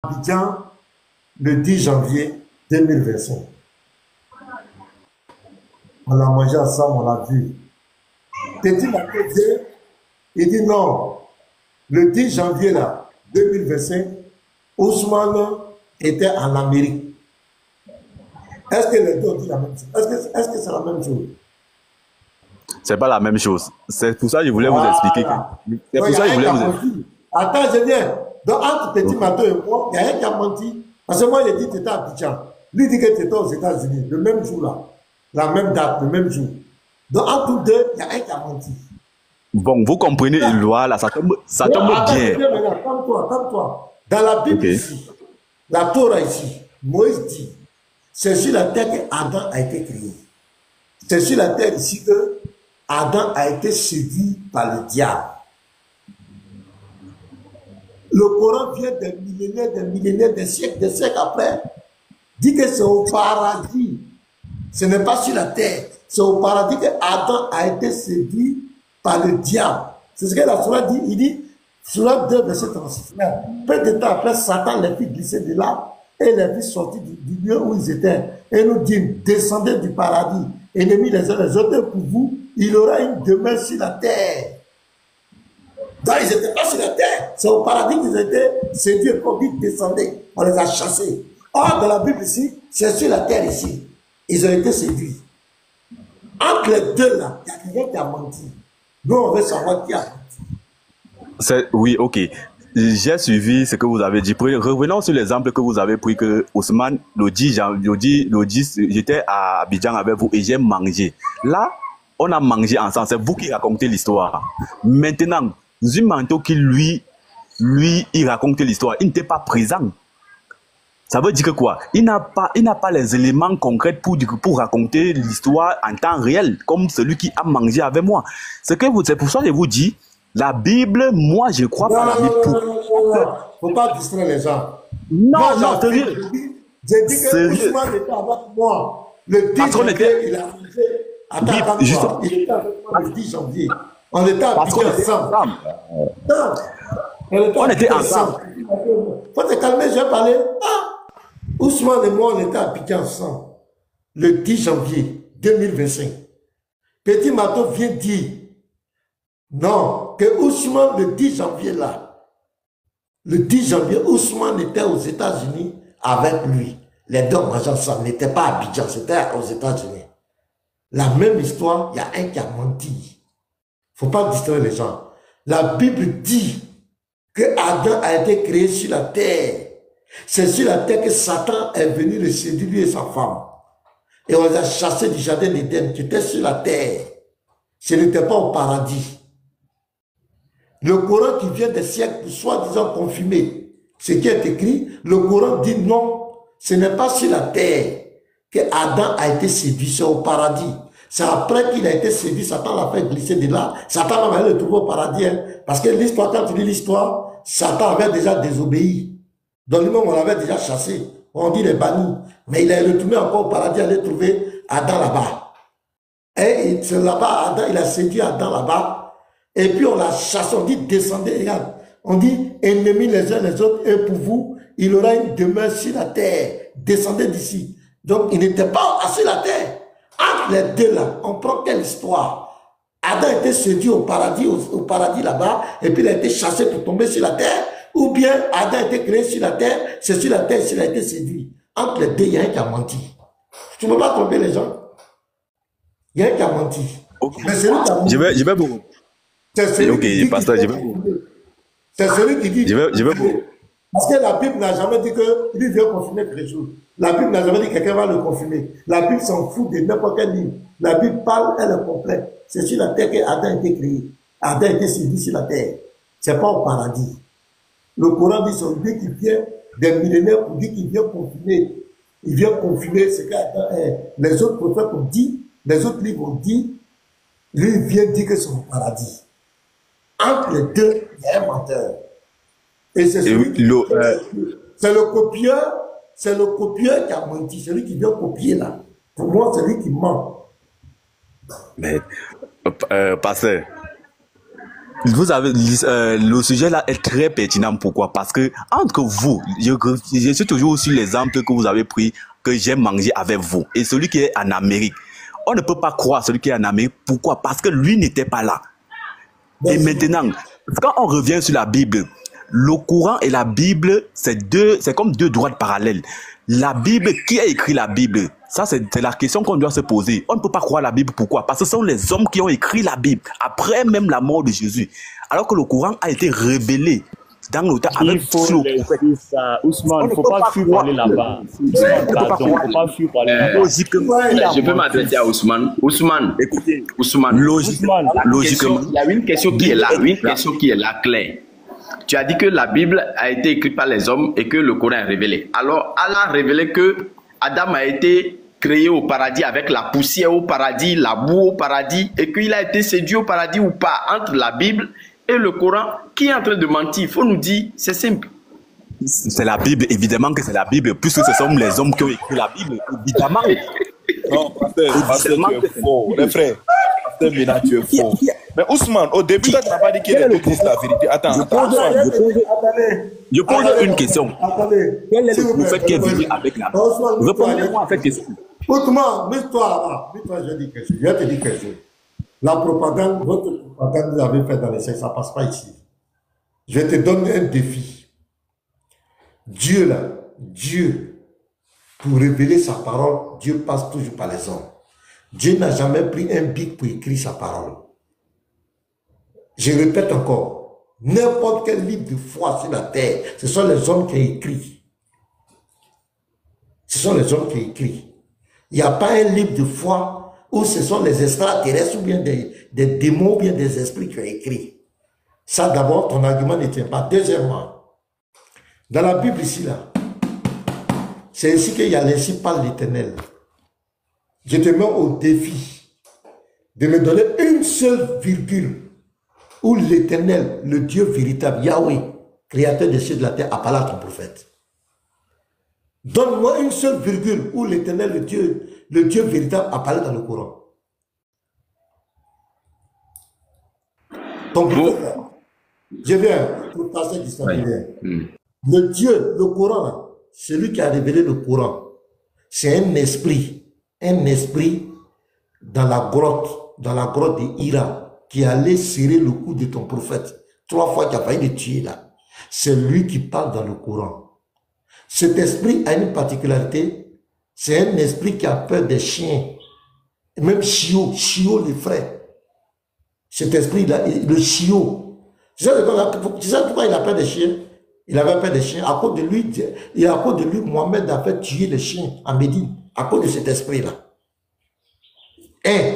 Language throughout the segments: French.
Abidjan le 10 janvier 2025. On a mangé ensemble, on a vu. Petit Maté vient, il dit non, le 10 janvier là, 2025, Ousmane était en Amérique. Est-ce que les deux ont dit la même chose? Est-ce que c'est la même chose? C'est pas la même chose. C'est pour ça que je voulais vous expliquer. C'est Donc, pour ça que je voulais vous expliquer. Attends, je viens. Donc, entre Petit Mato et moi, il y a un qui a menti. Parce que moi, il a dit que tu étais à Abidjan. Lui dit que tu étais aux États-Unis, le même jour là. La même date, le même jour. Donc, entre nous deux, il y a un qui a menti. Bon, vous comprenez, là, ça tombe bien. Calme-toi. Dans la Bible ici, la Torah ici, Moïse dit, c'est sur la terre que Adam a été créé. C'est sur la terre ici que Adam a été séduit par le diable. Le Coran vient des millénaires, des siècles après, dit que c'est au paradis. Ce n'est pas sur la terre. C'est au paradis que Adam a été séduit par le diable. C'est ce que la Sourate dit. Il dit, Sourate 2, verset 36. Peu de temps après, Satan les fit glisser de là et les fit sortir du lieu où ils étaient. Et nous dit, descendez du paradis, ennemis les uns les autres, pour vous, il aura une demeure sur la terre. Donc, ils n'étaient pas sur la terre. C'est au paradis qu'ils étaient séduits et qu'on dit descendez. On les a chassés. Or, dans la Bible ici, c'est sur la terre ici. Ils ont été séduits. Entre les deux là, il y a quelqu'un qui a menti. Nous, on veut savoir qui a menti. Oui, ok. J'ai suivi ce que vous avez dit. Revenons sur l'exemple que vous avez pris que Ousmane, le 10, j'étais à Abidjan avec vous et j'ai mangé. Là, on a mangé ensemble. C'est vous qui racontez l'histoire. Maintenant, Zumanto qui lui, il raconte l'histoire. Il n'était pas présent. Ça veut dire que quoi? Il n'a pas les éléments concrets pour raconter l'histoire en temps réel, comme celui qui a mangé avec moi. C'est pour ça que je vous dis, la Bible, moi, je crois pas la Bible. Faut pas distraire les gens. Non, sérieux. J'ai dit que Ousmane était avec moi. Le 10 janvier, il a mangé. Attends, il était avec moi le 10 janvier. On était ensemble. On était ensemble. Faut te calmer, je vais parler. Ousmane et moi, on était à Abidjan ensemble. Le 10 janvier 2025. Petit Mato vient dire, non, que Ousmane, le 10 janvier là, le 10 janvier, Ousmane était aux États-Unis avec lui. Les deux mangeaient ensemble, n'étaient pas à Abidjan, c'était aux États-Unis. La même histoire, il y a un qui a menti. Il ne faut pas distraire les gens. La Bible dit que Adam a été créé sur la terre. C'est sur la terre que Satan est venu le séduire, lui et sa femme. Et on les a chassés du jardin d'Éden, qui était sur la terre. Ce n'était pas au paradis. Le Coran qui vient des siècles, soi-disant confirmé, ce qui est écrit, le Coran dit non, ce n'est pas sur la terre que Adam a été séduit, c'est au paradis. C'est après qu'il a été séduit, Satan l'a fait glisser de là. Satan va le trouver au paradis. Parce que l'histoire, quand tu lis l'histoire, Satan avait déjà désobéi. Donc lui-même, on l'avait déjà chassé. On dit les bannis. Mais il est retourné encore au paradis, aller trouver Adam là-bas. Et c'est là-bas, Adam, il a séduit Adam là-bas. Et puis on l'a chassé, on dit descendez, regarde. On dit ennemis les uns les autres, et pour vous, il aura une demeure sur la terre. Descendez d'ici. Donc il n'était pas sur la terre. Entre les deux là, on prend quelle histoire? Adam a été séduit au paradis là-bas, et puis il a été chassé pour tomber sur la terre. Ou bien Adam a été créé sur la terre, c'est sur la terre qu'il a été séduit. Entre les deux, il y a un qui a menti. Tu ne peux pas tromper les gens. Il y a un qui a menti. Okay. Mais c'est lui qui a menti. Je vais vous. C'est celui qui dit. Pasteur, je vais vous. C'est celui qui dit. Je vais vous. Parce que la Bible n'a jamais dit que lui vient confirmer quelque chose. La Bible n'a jamais dit que quelqu'un va le confirmer. La Bible s'en fout de n'importe quel livre. La Bible parle, elle est complète. C'est sur la terre qu'Adam a été créé. Adam a été séduit sur la terre. Ce n'est pas au paradis. Le Coran dit son Dieu qui vient des millénaires pour dire qu'il vient confirmer. Il vient confirmer ce qu'Adam est. Les autres prophètes ont dit, les autres livres ont dit, lui il vient dire que c'est au paradis. Entre les deux, il y a un menteur. Et c'est celui qui... C'est le copieur qui a menti. Celui qui vient copier là. Pour moi, c'est lui qui ment. Mais, pasteur, Vous avez le sujet là est très pertinent. Pourquoi? Parce que entre vous, je suis toujours sur l'exemple que vous avez pris, que j'ai mangé avec vous, et celui qui est en Amérique. On ne peut pas croire celui qui est en Amérique. Pourquoi? Parce que lui n'était pas là. Et maintenant, quand on revient sur la Bible, le Coran et la Bible, c'est comme deux droites parallèles. La Bible, qui a écrit la Bible? Ça, c'est la question qu'on doit se poser. On ne peut pas croire la Bible. Pourquoi? Parce que ce sont les hommes qui ont écrit la Bible, après même la mort de Jésus. Alors que le Coran a été révélé dans le temps avec le prophète. Ousmane, il ne faut pas fuir pour aller là-bas. Pardon, il ne faut pas fuir pour aller là-bas. Je peux m'adresser à Ousmane. Ousmane, écoutez, Ousmane. Logiquement, Il y a une question qui est là, claire. Tu as dit que la Bible a été écrite par les hommes et que le Coran est révélé. Alors, Allah a révélé que Adam a été créé au paradis avec la poussière au paradis, la boue au paradis, et qu'il a été séduit au paradis ou pas. Entre la Bible et le Coran, qui est en train de mentir? Il faut nous dire, c'est simple. C'est la Bible, évidemment que c'est la Bible, puisque ce sont les hommes qui ont écrit la Bible, évidemment. Non, pasteur, tu es faux. Les frères, pasteur Mina, tu es faux. Mais Ousmane, au début, tu n'as pas dit qu'il est disent la vérité. Attends, Je pose une question. Quel est le prophète qui est venu avec la Bible? Répondez-moi à cette question. Ousmane, mets-toi là-bas. Mets-toi, je dis quelque chose. Je vais te dire quelque chose. La propagande, votre propagande que vous avez faite dans les sectes, ça ne passe pas ici. Je te donne un défi. Dieu, là, Dieu, pour révéler sa parole, Dieu passe toujours par les hommes. Dieu n'a jamais pris un bic pour écrire sa parole. Je répète encore, n'importe quel livre de foi sur la terre, ce sont les hommes qui ont écrit. Ce sont les hommes qui ont écrit. Il n'y a pas un livre de foi où ce sont les extraterrestres ou bien des démons ou bien des esprits qui ont écrit. Ça, d'abord, ton argument ne tient pas. Deuxièmement, dans la Bible ici, là, c'est ici qu'il y a l'ainsi parle l'Éternel. Je te mets au défi de me donner une seule virgule où l'Éternel, le Dieu véritable, Yahweh, créateur des cieux et de la terre, a parlé à ton prophète. Donne-moi une seule virgule où l'Éternel, le Dieu véritable, a parlé dans le Coran. Ton prophète, je viens pour passer du sanguinaire. Le Dieu, le Coran, là, celui qui a révélé le Coran, c'est un esprit dans la grotte de Hira, qui allait serrer le cou de ton prophète. 3 fois qu'il a failli le tuer là. C'est lui qui parle dans le Coran. Cet esprit a une particularité, c'est un esprit qui a peur des chiens. Et même chiot les frères. Cet esprit-là, le chiot. Tu sais pourquoi il a peur des chiens? Il avait peur des chiens. À cause de lui, Mohamed a fait tuer les chiens à Médine. À cause de cet esprit-là.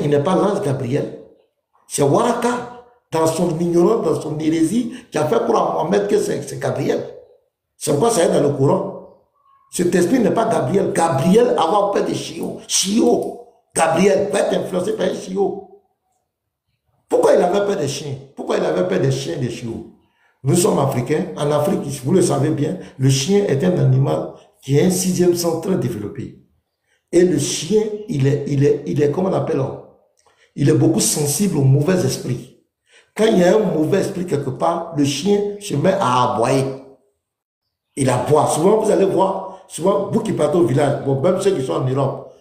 Il n'est pas l'ange Gabriel. C'est Waraka, dans son ignorance, dans son hérésie, qui a fait croire à Mohamed que c'est Gabriel. C'est pourquoi ça est dans le Coran. Cet esprit n'est pas Gabriel. Gabriel avoir peur des chiots. Gabriel va être influencé par un chiot. Pourquoi il avait peur des chiens? Pourquoi il avait peur des chiens et des chiots? Nous sommes africains. En Afrique, vous le savez bien, le chien est un animal qui a un 6e sens très développé. Et le chien, il est comment on appelle, il est beaucoup sensible aux mauvais esprits. Quand il y a un mauvais esprit quelque part, le chien se met à aboyer. Il aboie. Souvent, vous allez voir, souvent, vous qui partez au village, bon, même ceux qui sont en Europe,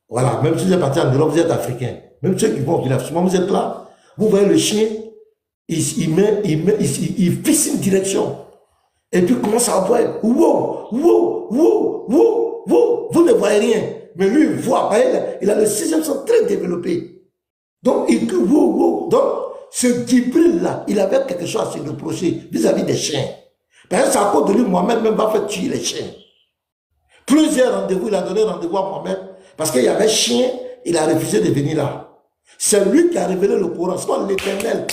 voilà, même si vous êtes partis en Europe, vous êtes africain. Même ceux qui vont au village, souvent vous êtes là, vous voyez le chien, il fixe une direction. Et puis il commence à aboyer. Wow, wow, wow, wow, wow. Vous ne voyez rien. Mais lui, il voit. Il a le 6e sens très développé. Donc, il dit, wow, wow. Donc, ce Djibril-là, il avait quelque chose à se reprocher vis-à-vis des chiens. Parce que c'est à cause de lui, Mohamed même va faire tuer les chiens. Plusieurs rendez-vous, il a donné rendez-vous à Mohamed. Parce qu'il y avait chien, il a refusé de venir là. C'est lui qui a révélé le Coran. C'est pas l'Éternel.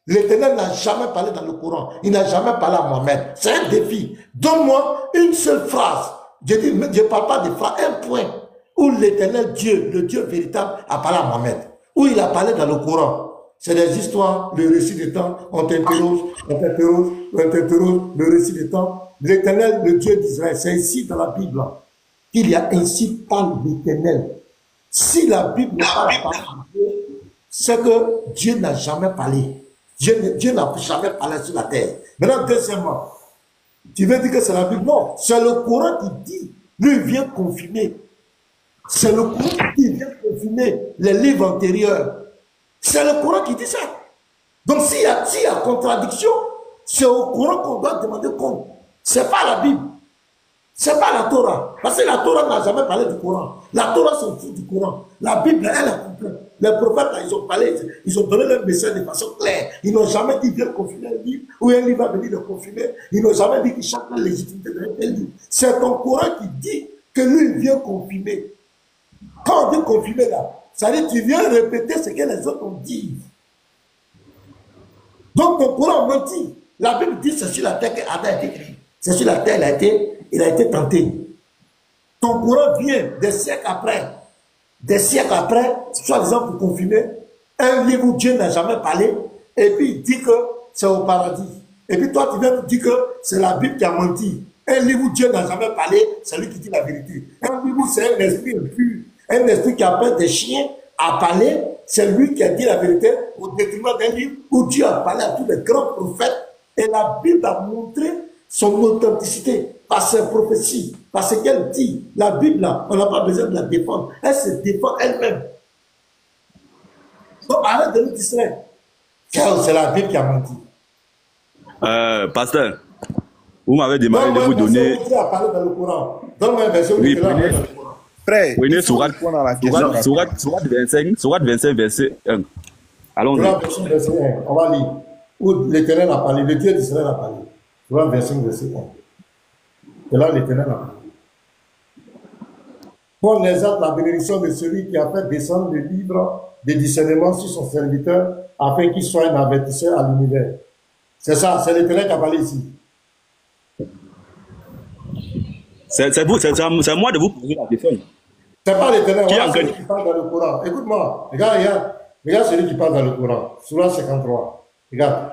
L'Éternel n'a jamais parlé dans le Coran. Il n'a jamais parlé à Mohamed. C'est un défi. Donne-moi une seule phrase. Je ne parle pas de phrase, un point. Où l'Éternel Dieu, le Dieu véritable, a parlé à Mohamed. Où il a parlé dans le Coran. C'est des histoires, le récit des temps, on t'interroge, le récit des temps. L'Éternel, le Dieu d'Israël, c'est ici dans la Bible qu'il y a ainsi par l'Éternel. Si la Bible n'est pas la parole de Dieu, c'est que Dieu n'a jamais parlé. Dieu n'a jamais parlé sur la terre. Maintenant, deuxièmement, tu veux dire que c'est la Bible? Non, c'est le Coran qui dit. Lui, il vient confirmer. C'est le Coran qui vient confirmer les livres antérieurs. C'est le Coran qui dit ça. Donc, s'il y a contradiction, c'est au Coran qu'on doit demander compte. Ce n'est pas la Bible. Ce n'est pas la Torah. Parce que la Torah n'a jamais parlé du Coran. La Torah s'en fout du Coran. La Bible, elle est complète. Les prophètes, là, ils ont parlé, ils ont donné leur message de façon claire. Ils n'ont jamais dit viens confirmer un livre, ou un livre va venir le confirmer. Ils n'ont jamais dit qu'ils chantent la légitimité d'un livre. C'est ton Coran qui dit que lui, il vient confirmer. Quand on dit confirmer là, ça veut dire que tu viens répéter ce que les autres ont dit. Donc ton Coran mentit. La Bible dit c'est sur la terre qu'Adam a été créé. C'est sur la terre il a été tenté. Ton Coran vient des siècles après, soi-disant pour confirmer, un livre où Dieu n'a jamais parlé, et puis il dit que c'est au paradis. Et puis toi, tu viens nous dire que c'est la Bible qui a menti. Un livre où Dieu n'a jamais parlé, c'est lui qui dit la vérité. Un livre où c'est un esprit impur, un esprit qui appelle des chiens à parler, c'est lui qui a dit la vérité au détriment d'un livre où Dieu a parlé à tous les grands prophètes. Et la Bible a montré son authenticité par ses prophéties, par ce qu'elle dit. La Bible, là, on n'a pas besoin de la défendre. Elle se défend elle-même. Donc arrête de nous distraire. Car c'est la Bible qui a menti. Pasteur, vous m'avez demandé de vous donner... Donne-moi une version Oui, Prenez Sourate 25, verset 1. Allons-y. On va lire. Où l'Éternel a parlé, le Dieu d'Israël a parlé. Sourate 25, verset 1. Et là, l'Éternel a parlé. Qu'on exalte la bénédiction de celui qui a fait descendre le livre de discernement sur son serviteur, afin qu'il soit un avertisseur à l'univers. C'est ça, c'est l'Éternel qui a parlé ici. C'est à moi de vous poser la question. C'est pas l'Éternel, Qui celui qui parle dans le Coran. Écoute-moi, regarde celui qui parle dans le Coran. Sourate 53. Regarde.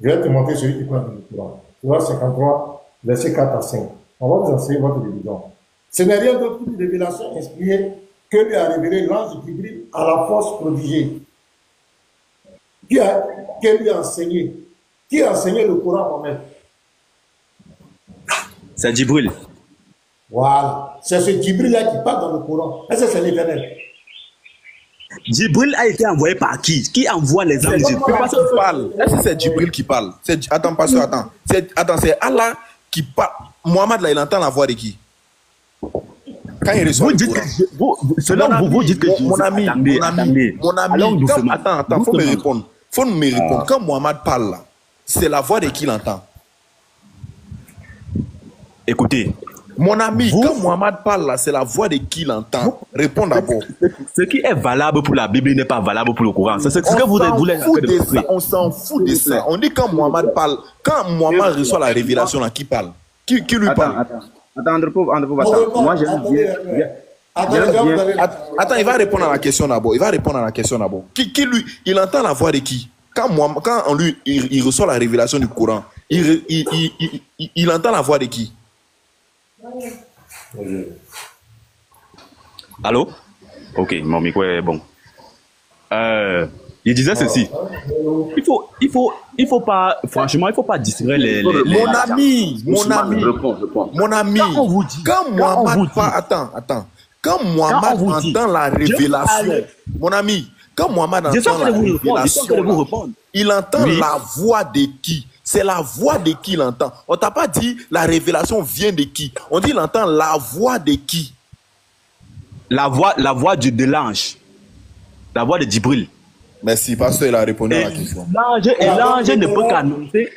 Je vais te montrer celui qui parle dans le Coran. Sourate 53, verset 4 à 5. On va vous enseigner votre religion. Ce n'est rien d'autre qu'une révélation inspirée que lui a révélé l'ange qui brille à la force prodigée. Qui lui a enseigné? Qui a enseigné le Coran en même? C'est Djibril. Voilà. C'est ce Djibril-là qui parle dans le Coran. Est-ce que c'est l'Éternel? Djibril a été envoyé par qui? Qui envoie les anges? Est-ce que c'est Djibril qui parle? Attends, pasteur, attends. C'est Allah qui parle. Mohamed, là, il entend la voix de qui? Quand il reçoit le Coran. Vous dites que mon ami, attends, faut me répondre. Faut me répondre. Quand Mohamed parle là, c'est la voix de qui il entend? Écoutez. Mon ami, quand Mohamed parle là, c'est la voix de qui il entend? Réponds d'abord. Ce qui est valable pour la Bible n'est pas valable pour le Coran. C'est ce que vous voulez. On s'en fout de ça. On dit quand Mohamed parle, quand Mohamed reçoit la révélation là, qui parle? Qui lui parle? Attends, moi j'aime bien. Attends, il va répondre à la question d'abord. Qui lui, il entend la voix de qui? Quand il reçoit la révélation du Coran, il entend la voix de qui? Allô? Ok, mon micro est bon. Il disait ceci. Il faut pas, franchement, il faut pas distraire les Mon ami, Quand on vous dit, quand Mohamed attends. Quand Mohamed entend la révélation, mon ami, quand Mohamed entend la révélation, il entend la voix de qui? C'est la voix de qui il entend. On t'a pas dit la révélation vient de qui. On dit il entend la voix de qui? La voix de l'ange. La voix de Djibril. Merci, pasteur, il a répondu à la question. L'ange ne peut qu'annoncer.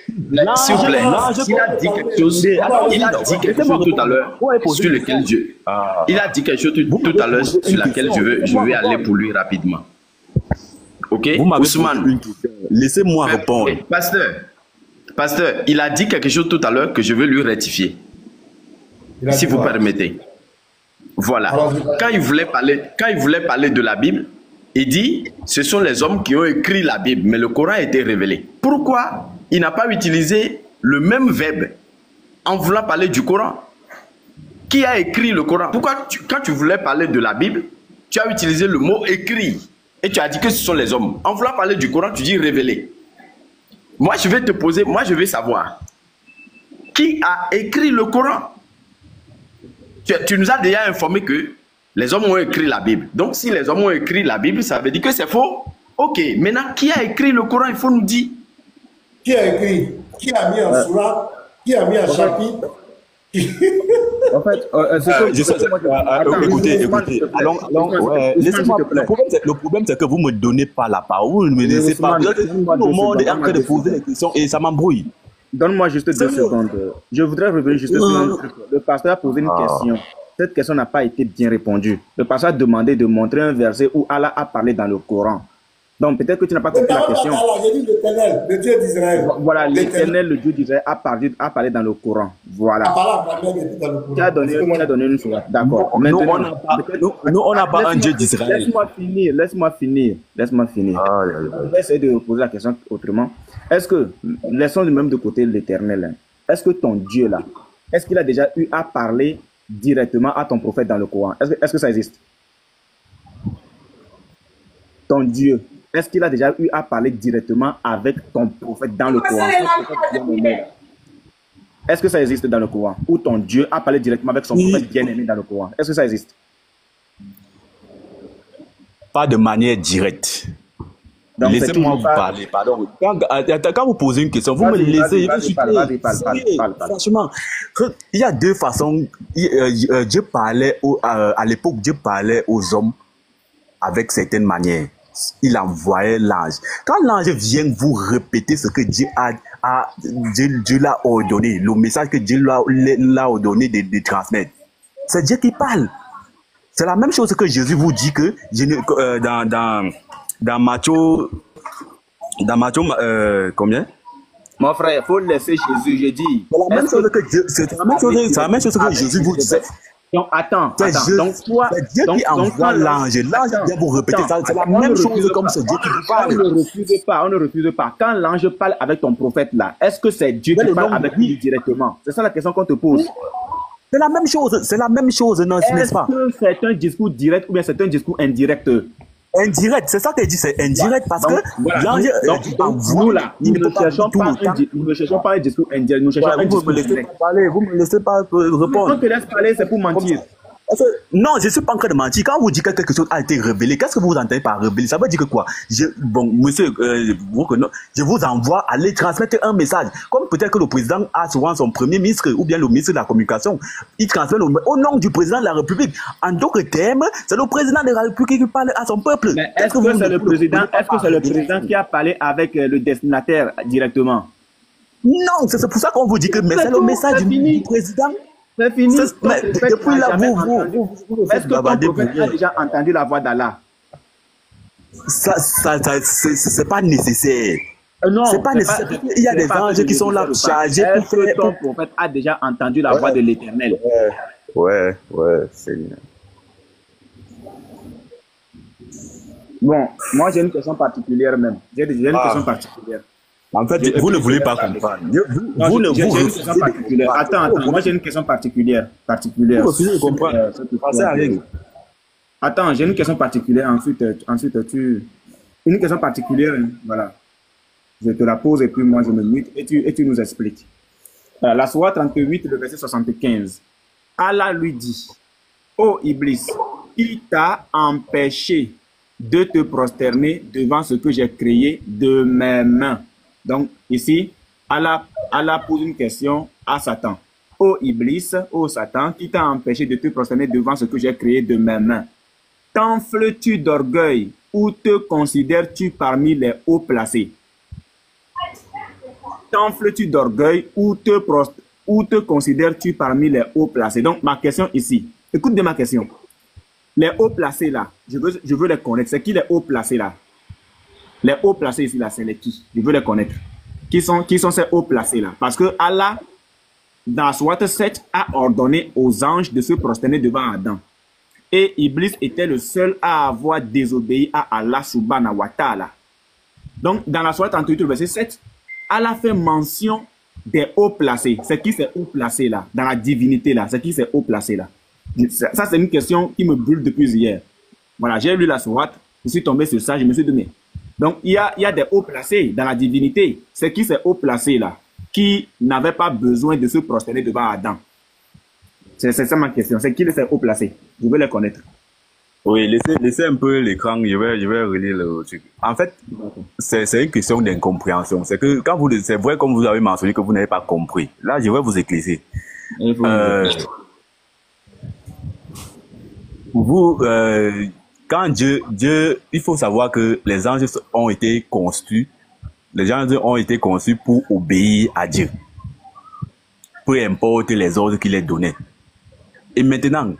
S'il vous plaît, il a dit quelque chose tout à l'heure sur lequel il a dit quelque chose tout à l'heure sur laquelle je vais aller pour lui rapidement. Ok, Ousmane, laissez-moi répondre. Pasteur, il a dit quelque chose tout à l'heure que je veux lui rectifier. Si vous permettez. Voilà. Quand il voulait parler de la Bible, il dit, ce sont les hommes qui ont écrit la Bible, mais le Coran a été révélé. Pourquoi il n'a pas utilisé le même verbe en voulant parler du Coran? Qui a écrit le Coran? Pourquoi quand tu voulais parler de la Bible, tu as utilisé le mot écrit et tu as dit que ce sont les hommes. En voulant parler du Coran, tu dis révélé. Moi, je vais te poser, moi, je veux savoir. Qui a écrit le Coran? Tu nous as déjà informé que les hommes ont écrit la Bible. Donc, si les hommes ont écrit la Bible, ça veut dire que c'est faux. Ok, maintenant, qui a écrit le Coran? Il faut nous dire. Qui a écrit? Qui a mis un surat? Qui a mis un chapitre? En fait, écoutez. Laissez-moi. Le problème, c'est que vous ne me donnez pas la parole. Vous ne me laissez pas. Tout le monde est en train de poser des questions et ça m'embrouille. Donne-moi juste 2 secondes. Je voudrais revenir juste sur un truc. Le pasteur a posé une question. Cette question n'a pas été bien répondue. Le pasteur a demandé de montrer un verset où Allah a parlé dans le Coran. Donc peut-être que tu n'as pas compris la question. J'ai dit l'Éternel, le Dieu d'Israël. Voilà, l'Éternel, le Dieu d'Israël, a parlé dans le Coran. Voilà. Tu as donné une chose. D'accord. Nous, on n'a pas un Dieu d'Israël. Laisse-moi finir. Je vais essayer de poser la question autrement. Est-ce que, laissons même de côté l'Éternel, est-ce que ton Dieu là, est-ce qu'il a déjà eu à parler directement à ton prophète dans le Coran? Est-ce que ça existe? Ton Dieu, est-ce qu'il a déjà eu à parler directement avec ton prophète dans le Coran? Est-ce que ça existe dans le Coran? Ou ton Dieu a parlé directement avec son prophète bien-aimé dans le Coran? Est-ce que ça existe? Pas de manière directe. Laissez-moi vous parler, pardon. Quand vous posez une question, vous me laissez. Franchement, il y a 2 façons. Dieu parlait, à l'époque, Dieu parlait aux hommes avec certaines manières. Il envoyait l'ange. Quand l'ange vient vous répéter ce que Dieu l'a ordonné, le message que Dieu l'a ordonné de transmettre, c'est Dieu qui parle. C'est la même chose que Jésus vous dit que dans Matthieu, combien? Mon frère, il faut laisser Jésus, j'ai dit. C'est la même chose que Jésus vous disait. Donc, attends. Donc, c'est Dieu qui envoie l'ange. L'ange vient vous répéter ça. C'est la même chose comme c'est Dieu qui vous parle. On ne refuse pas. Quand l'ange parle avec ton prophète là, est-ce que c'est Dieu qui parle avec lui directement? C'est ça la question qu'on te pose. C'est la même chose, non, n'est-ce pas? Est-ce que c'est un discours direct ou bien c'est un discours indirect? Indirect, c'est ça que je dis, c'est indirect parce que l'ange, nous là, nous ne cherchons pas un discours indirect, nous cherchons un discours direct. Vous me laissez pas répondre. Quand on te laisse parler, c'est pour mentir. Non, je ne suis pas en train de mentir. Quand vous dites que quelque chose a été révélé, qu'est-ce que vous entendez par révélé? Ça veut dire que quoi? Monsieur, je vous envoie à aller transmettre un message. Comme peut-être que le président a souvent son premier ministre ou bien le ministre de la communication. Il transmet au nom du président de la République. En d'autres termes, c'est le président de la République qui parle à son peuple. Mais est-ce que c'est le président qui a parlé avec le destinataire directement? Non, c'est pour ça qu'on vous dit que c'est le message du président. C'est fini. Depuis là, est-ce que ton prophète a déjà entendu la voix d'Allah? C'est pas nécessaire. Non, c'est pas nécessaire. Il y a des anges qui sont là chargés pour faire. Est-ce que ton prophète a déjà entendu la voix de l'Éternel? Ouais, Seigneur. Bon, moi j'ai une question particulière même. J'ai une question particulière. En fait, vous ne voulez pas comprendre. Vous ne refusez pas. Attends, moi j'ai une question particulière. Vous refusez de comprendre. Pensez à rien. Attends, j'ai une question particulière. Ensuite, une question particulière, voilà. Je te la pose et puis moi je me mute et tu nous expliques. La Sourate 38, le verset 75. Allah lui dit, ô Iblis, qui t'a empêché de te prosterner devant ce que j'ai créé de mes mains? Donc, ici, Allah pose une question à Satan. Ô Iblis, ô Satan, qui t'a empêché de te prosterner devant ce que j'ai créé de mes mains? T'enfles-tu d'orgueil ou te considères-tu parmi les hauts placés? T'enfles-tu d'orgueil ou te considères-tu parmi les hauts placés? Donc, ma question ici, écoute bien ma question. Les hauts placés là, je veux les connaître. C'est qui les hauts placés là? Les hauts placés ici, là, c'est les qui? Je veux les connaître. Qui sont ces hauts placés là? Parce que Allah, dans la Sourate 7, a ordonné aux anges de se prosterner devant Adam. Et Iblis était le seul à avoir désobéi à Allah subhanahu wa ta'ala. Donc, dans la Sourate 38, verset 7, Allah fait mention des hauts placés. C'est qui ces hauts placés là? Dans la divinité là, c'est qui ces hauts placés là? Ça, c'est une question qui me brûle depuis hier. Voilà, j'ai lu la Sourate, je suis tombé sur ça, je me suis dit, mais Donc, il y a des hauts placés dans la divinité. C'est qui ces hauts placés là, qui n'avaient pas besoin de se prosterner devant Adam? C'est ça ma question. C'est qui ces hauts placés? Je veux les connaître. Oui, laissez un peu l'écran, je vais relire le truc. En fait, c'est une question d'incompréhension. C'est que quand c'est vrai comme vous avez mentionné que vous n'avez pas compris. Là, je vais vous éclaircir. Quand Dieu, il faut savoir que les anges ont été conçus pour obéir à Dieu. Peu importe les ordres qu'il les donnait. Et maintenant,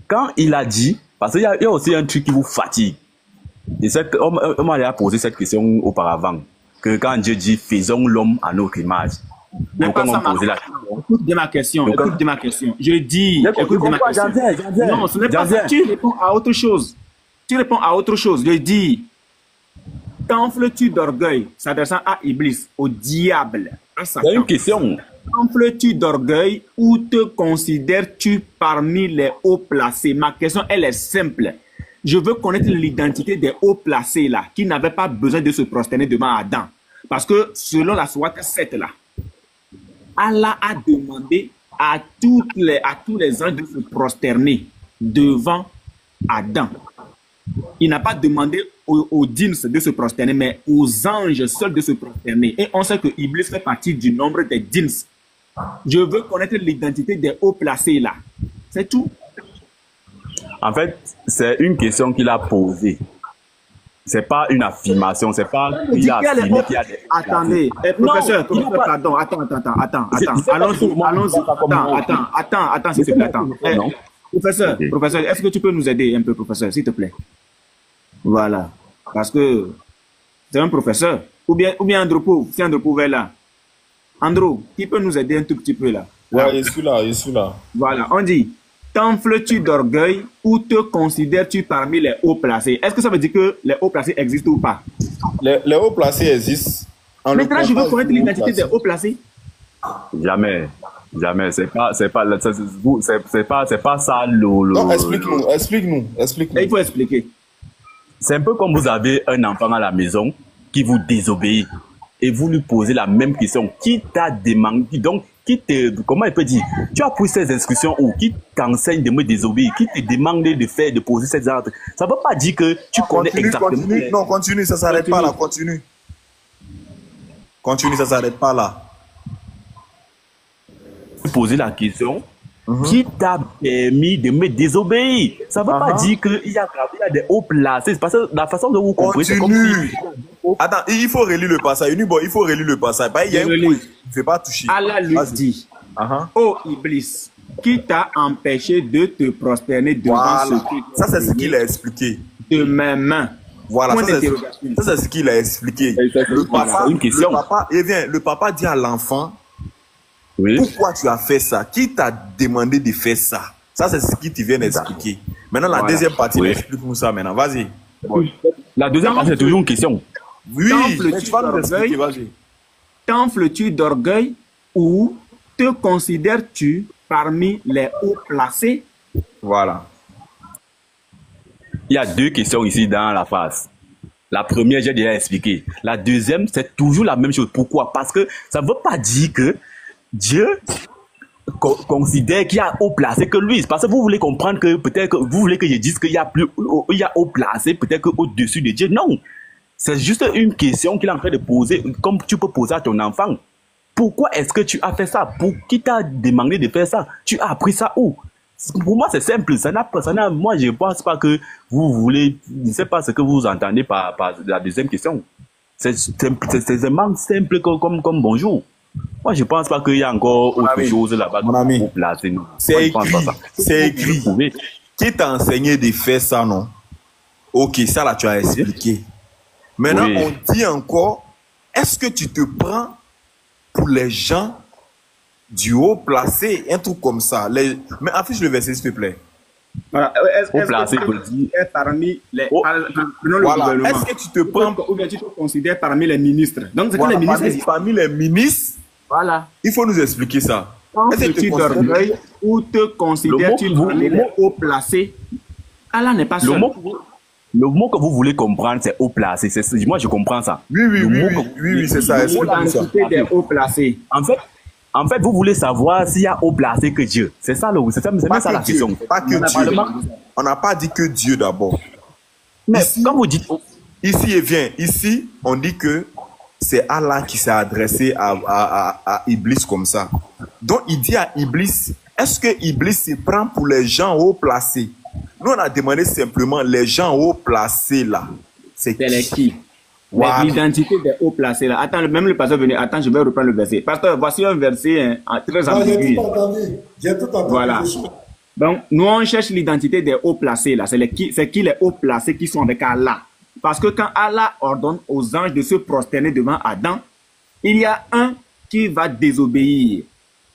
quand il a dit, parce qu'il y a aussi un truc qui vous fatigue. Et on m'a déjà posé cette question auparavant. Que quand Dieu dit, faisons l'homme à notre image. Donc, quand on posait la question. Écoute de ma question, écoute de ma question. Je dis, écoute de ma question. Non, ce n'est pas ça. Tu réponds à autre chose. Tu réponds à autre chose. Je dis, t'enfles-tu d'orgueil, s'adressant à Iblis, au diable, à Satan? C'est une question. T'enfles-tu d'orgueil ou te considères-tu parmi les hauts placés? Ma question, elle est simple. Je veux connaître l'identité des hauts placés là, qui n'avaient pas besoin de se prosterner devant Adam. Parce que selon la sourate 7 là, Allah a demandé à tous les anges de se prosterner devant Adam. Il n'a pas demandé aux djinns de se prosterner, mais aux anges seuls de se prosterner. Et on sait que Iblis fait partie du nombre des djinns. Je veux connaître l'identité des hauts placés là. C'est tout. En fait, c'est une question qu'il a posée. C'est pas une affirmation, c'est pas qu'il a affirmé qu'il y a des... Attendez, professeur, pardon, attends. Allons-y. Attends, s'il te plaît, attends. Professeur, est-ce que tu peux nous aider un peu, professeur, s'il te plaît? Voilà. Parce que c'est un professeur. Ou bien Andrew, si Andrew est là. Andrew, qui peut nous aider un tout petit peu là? Ouais, je suis là. Voilà, on dit, t'enfles-tu d'orgueil ou te considères-tu parmi les hauts placés? Est-ce que ça veut dire que les hauts placés existent ou pas? Les hauts placés existent. Maintenant, je veux connaître l'identité des hauts placés. Jamais. C'est pas ça le... Non, explique-nous. Il faut expliquer. C'est un peu comme vous avez un enfant à la maison qui vous désobéit et vous lui posez la même question. Qui t'a demandé, donc, comment il peut dire, tu as pris ces instructions ou qui t'enseigne de me désobéir, qui te demande de poser ces ordres. Ça ne veut pas dire que tu connais exactement. Continue, ça ne s'arrête pas là, continue, ça ne s'arrête pas là. Poser la question, qui t'a permis de me désobéir? Ça ne veut pas dire qu'il y a des hauts placés. Parce que la façon dont vous comprenez, c'est comme si... Attends, il faut relire le passage. Il faut relire le passage. Il y a un point, il ne fait pas toucher. Allah lui dit, oh Iblis, qui t'a empêché de te prosterner devant ce que... Ça, c'est ce qu'il a expliqué. De mes mains. Voilà, ça c'est ce qu'il a expliqué. Le papa dit à l'enfant, pourquoi tu as fait ça? Qui t'a demandé de faire ça? Ça, c'est ce qu'il te vient d'expliquer. Maintenant, la deuxième partie, explique-nous ça maintenant. Vas-y. La deuxième partie, c'est toujours une question. Oui, tu vas nous expliquer, vas-y. T'enfles-tu d'orgueil ou te considères-tu parmi les hauts placés? Voilà. Il y a deux questions ici dans la phrase. La première, j'ai déjà expliqué. La deuxième, c'est toujours la même chose. Pourquoi? Parce que ça ne veut pas dire que Dieu considère qu'il y a haut placé que lui. Parce que vous voulez comprendre que peut-être que vous voulez que je dise qu'il y a haut placé peut-être qu'au-dessus de Dieu. Non. C'est juste une question qu'il est en train de poser, comme tu peux poser à ton enfant. Pourquoi est-ce que tu as fait ça? Pour qui t'a demandé de faire ça? Tu as appris ça où? Pour moi, c'est simple. Moi, je ne pense pas que vous voulez... Je ne sais pas ce que vous entendez par la deuxième question. C'est vraiment simple comme bonjour. Moi, je ne pense pas qu'il y a encore autre chose là-bas. Mon ami, c'est écrit. Qui t'a enseigné de faire ça, non? Ok, ça là, tu as expliqué. Maintenant, on dit encore, est-ce que tu te prends pour les gens du haut placé, un truc comme ça? Mais affiche le verset, s'il te plaît. Voilà. Haut placé, parmi les... Voilà. Est-ce que tu te prends... Ou bien tu te considères parmi les ministres? Donc, c'est que les ministres... Parmi les ministres, voilà. Il faut nous expliquer ça. Est-ce que tu d'orgueil ou te considères-tu parmi les hauts placés? Allah n'est pas seul. Le mot que vous voulez comprendre, c'est haut placé. Moi, je comprends ça. Oui, c'est ça. L'identité des hauts placés. En fait, vous voulez savoir s'il y a haut placé que Dieu. C'est ça, c'est ça la question. Pas que Dieu. On n'a pas dit que Dieu d'abord. Mais quand vous dites... Ici, on dit que c'est Allah qui s'est adressé à Iblis comme ça. Donc, il dit à Iblis, est-ce que Iblis se prend pour les gens haut placés? Nous, on a demandé simplement les gens haut placés là. C'est qui? Voilà. L'identité des hauts placés là. Attends, même le pasteur est venu. Attends, je vais reprendre le verset. Pasteur, voici un verset très ambigu. J'ai tout entendu. Voilà. Donc, nous, on cherche l'identité des hauts placés là. C'est qui les hauts placés qui sont avec Allah? Parce que quand Allah ordonne aux anges de se prosterner devant Adam, il y a un qui va désobéir.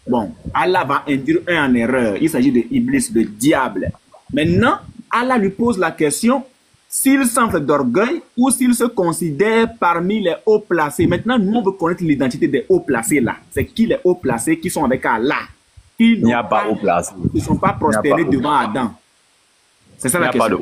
Bon, Allah va induire un en erreur. Il s'agit de Iblis, le diable. Maintenant, Allah lui pose la question s'il s'enfle d'orgueil ou s'il se considère parmi les hauts placés. Maintenant, nous, on veut connaître l'identité des hauts placés là. C'est qui les hauts placés qui sont avec Allah? Il n'y a pas haut placé. Ils ne sont pas prosternés devant Adam. C'est ça la question.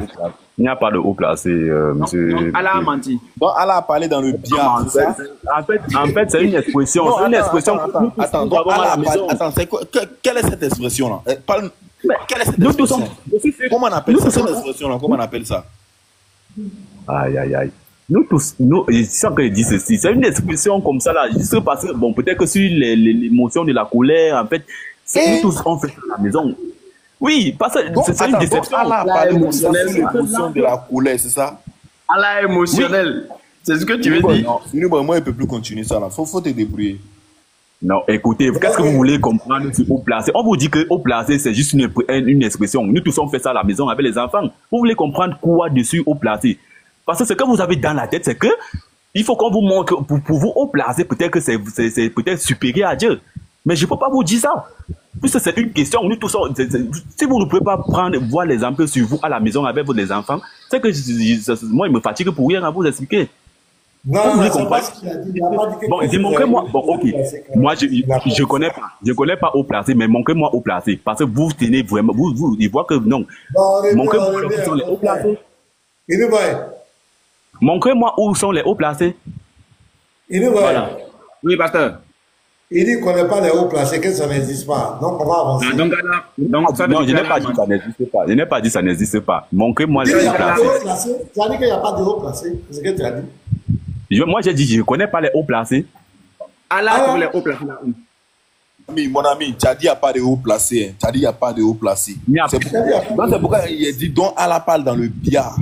Il n'y a pas de haut placé, monsieur. Non, Allah a menti. Donc, Allah a parlé dans le bien. En fait, c'est une expression. Non, c'est une expression. Attends, c'est quoi? Quelle est cette expression-là? Quelle est cette Nous expression? Comment on appelle ça, cette expression-là? Comment on appelle ça? Aïe. Nous tous, sans que je dise ceci, c'est une expression comme ça là, juste parce que, bon, peut-être que sur l'émotion de la colère, en fait, nous tous, on fait ça à la maison. Oui, parce que c'est une déception. Allah a parlé de l'émotion de la colère, c'est ça? Allah émotionnel. Oui. C'est ce que tu veux dire? Non, moi, il ne peut plus continuer ça là. Faut te débrouiller. Non, écoutez, qu'est-ce que vous voulez comprendre sur haut placé? On vous dit que haut placé, c'est juste une expression. Nous tous, on fait ça à la maison avec les enfants. Vous voulez comprendre quoi dessus haut placé? Parce que ce que vous avez dans la tête, c'est que il faut qu'on vous montre, pour vous haut placé, peut-être que c'est peut-être supérieur à Dieu. Mais je ne peux pas vous dire ça. Puisque c'est une question, nous tous, si vous ne pouvez pas voir l'exemple sur vous à la maison avec vos enfants, c'est que moi, il me fatigue pour rien à vous expliquer. Non, c'est pas ce qu'il a dit. Bon, montrez-moi. Bon, ok. Moi, je connais pas haut placé, mais montrez-moi haut placé. Parce que vous tenez vraiment, il voit que non. Montrez-moi où sont les hauts placés. Montrez-moi où sont les hauts placés. Voilà. Oui, pasteur. Il dit qu'on n'est pas les hauts placés, que ça n'existe pas. Donc, on va avancer. Non, je n'ai pas dit que ça n'existe pas. Je n'ai pas dit que ça n'existe pas. Montrez-moi les hauts placés. Tu as dit qu'il n'y a pas de hauts placés. C'est ce que tu as dit. Moi, j'ai dit, je ne connais pas les hauts placés. Allah pour les hauts placés là. Mon ami, tu as dit qu'il n'y a pas de hauts placés. Tu as dit qu'il n'y a pas de hauts placés. C'est pourquoi il a dit, donc Allah parle dans le billard.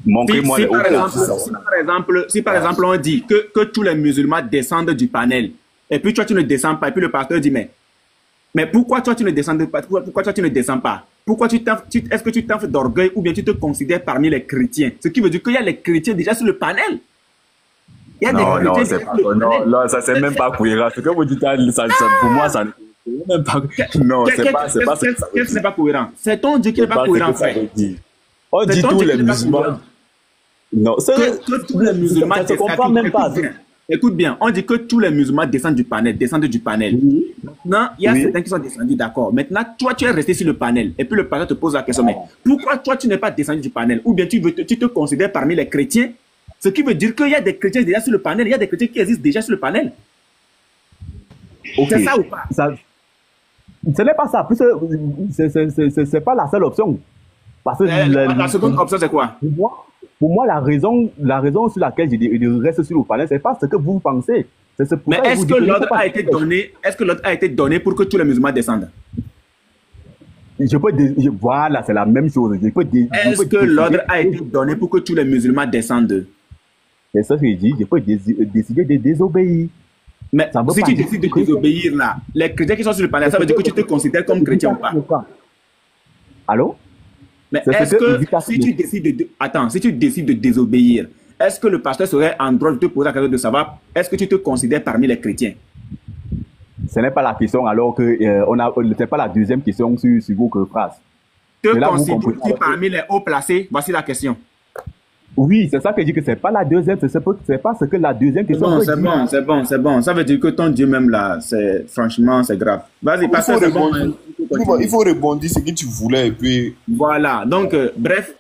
Montrez-moi les hauts placés. Si par exemple, on dit que tous les musulmans descendent du panel, et puis toi tu ne descends pas, et puis le pasteur dit mais pourquoi toi tu ne descends pas? Pourquoi toi tu ne descends pas? Pourquoi est-ce que tu t'enfles d'orgueil ou bien tu te considères parmi les chrétiens? Ce qui veut dire qu'il y a les chrétiens déjà sur le panel. Il y a non, ça c'est même pas cohérent. Ce que vous dites, pour moi, ça n'est même pas. Non, c'est pas ça. Qu'est-ce qui n'est pas cohérent? C'est ton Dieu qui n'est pas cohérent, frère. On dit tous les musulmans. Non, que tous les musulmans ne comprend même pas. Écoute bien, on dit que tous les musulmans descendent du panel. Oui. Maintenant, il y a certains qui sont descendus, d'accord. Maintenant, toi, tu es resté sur le panel. Et puis le pasteur te pose la question, mais pourquoi toi, tu n'es pas descendu du panel? Ou bien tu te considères parmi les chrétiens? Ce qui veut dire qu'il y a des chrétiens déjà sur le panel. Il y a des chrétiens qui existent déjà sur le panel. Okay. C'est ça ou pas? Ce n'est pas ça. C'est pas la seule option. Parce que la seconde option, c'est quoi? Pour moi, la raison sur laquelle je reste sur le panel, c'est pas ce que vous pensez. Mais est-ce que l'ordre a été donné? Est-ce que l'ordre a été donné pour que tous les musulmans descendent? Voilà, c'est la même chose. Est-ce que l'ordre a été donné pour que tous les musulmans descendent? C'est ça que je dis. Je peux décider de désobéir. Mais si tu décides de désobéir là, les chrétiens qui sont sur le panel, ça veut dire que tu te considères comme chrétien ou pas? Allô? Mais est-ce que si tu décides de désobéir, est-ce que le pasteur serait en droit de te poser la question de savoir, est-ce que tu te considères parmi les chrétiens? Ce n'est pas la question, alors que c'est pas la deuxième question sur vos phrases. Te considères-tu parmi les hauts placés? Voici la question. Oui, c'est ça que je dis que c'est pas la deuxième, c'est pas ce que la deuxième question C'est bon. Ça veut dire que ton Dieu même là, franchement, c'est grave. Vas-y, passe, c'est bon. Il faut rebondir ce que tu voulais et puis... Voilà, donc, bref,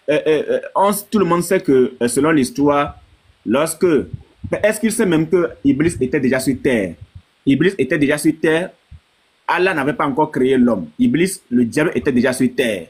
tout le monde sait que, selon l'histoire, est-ce qu'il sait même que Iblis était déjà sur terre? Iblis était déjà sur terre. Allah n'avait pas encore créé l'homme. Iblis, le diable, était déjà sur terre.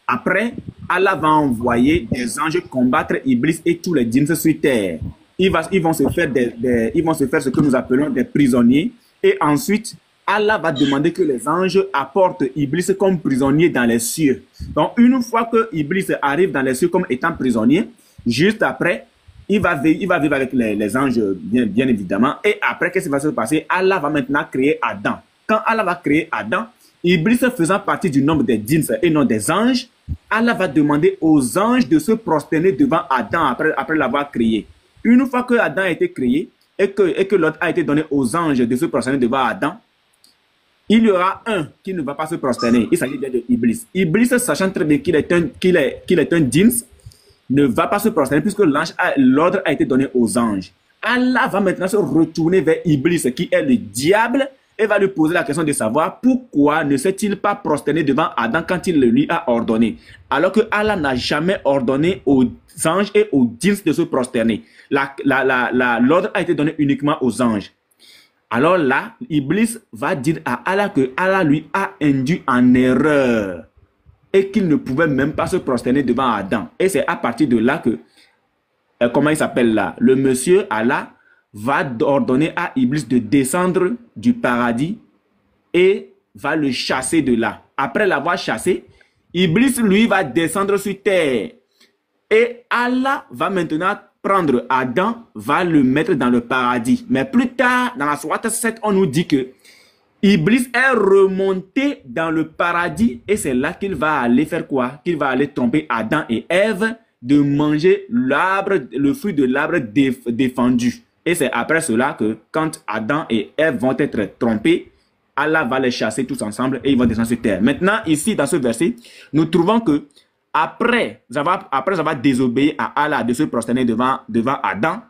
Après, Allah va envoyer des anges combattre Iblis et tous les djinns sur terre. Ils vont se faire ce que nous appelons des prisonniers. Et ensuite, Allah va demander que les anges apportent Iblis comme prisonnier dans les cieux. Donc, une fois que Iblis arrive dans les cieux comme étant prisonnier, juste après, il va vivre avec les anges, bien évidemment. Et après, qu'est-ce qui va se passer? Allah va maintenant créer Adam. Quand Allah va créer Adam, Iblis faisant partie du nombre des djinns et non des anges, Allah va demander aux anges de se prosterner devant Adam après l'avoir créé. Une fois que Adam a été créé et que l'ordre a été donné aux anges de se prosterner devant Adam, il y aura un qui ne va pas se prosterner. Il s'agit bien de Iblis. Iblis, sachant très bien qu'il est un djinn, ne va pas se prosterner puisque l'ordre a été donné aux anges. Allah va maintenant se retourner vers Iblis qui est le diable et va lui poser la question de savoir pourquoi ne s'est-il pas prosterné devant Adam quand il le lui a ordonné, alors que Allah n'a jamais ordonné aux anges et aux djinns de se prosterner. L'ordre a été donné uniquement aux anges. Alors là, Iblis va dire à Allah que Allah lui a induit en erreur et qu'il ne pouvait même pas se prosterner devant Adam. Et c'est à partir de là que, comment il s'appelle là, le monsieur Allah va ordonner à Iblis de descendre du paradis et va le chasser de là. Après l'avoir chassé, Iblis, lui, va descendre sur terre. Et Allah va maintenant prendre Adam, va le mettre dans le paradis. Mais plus tard, dans la sourate 7, on nous dit que Iblis est remonté dans le paradis et c'est là qu'il va aller faire quoi? Qu'il va aller tromper Adam et Ève de manger le fruit de l'arbre défendu. Et c'est après cela que quand Adam et Ève vont être trompés, Allah va les chasser tous ensemble et ils vont descendre sur terre. Maintenant, ici, dans ce verset, nous trouvons que après avoir désobéi à Allah de se prosterner devant Adam,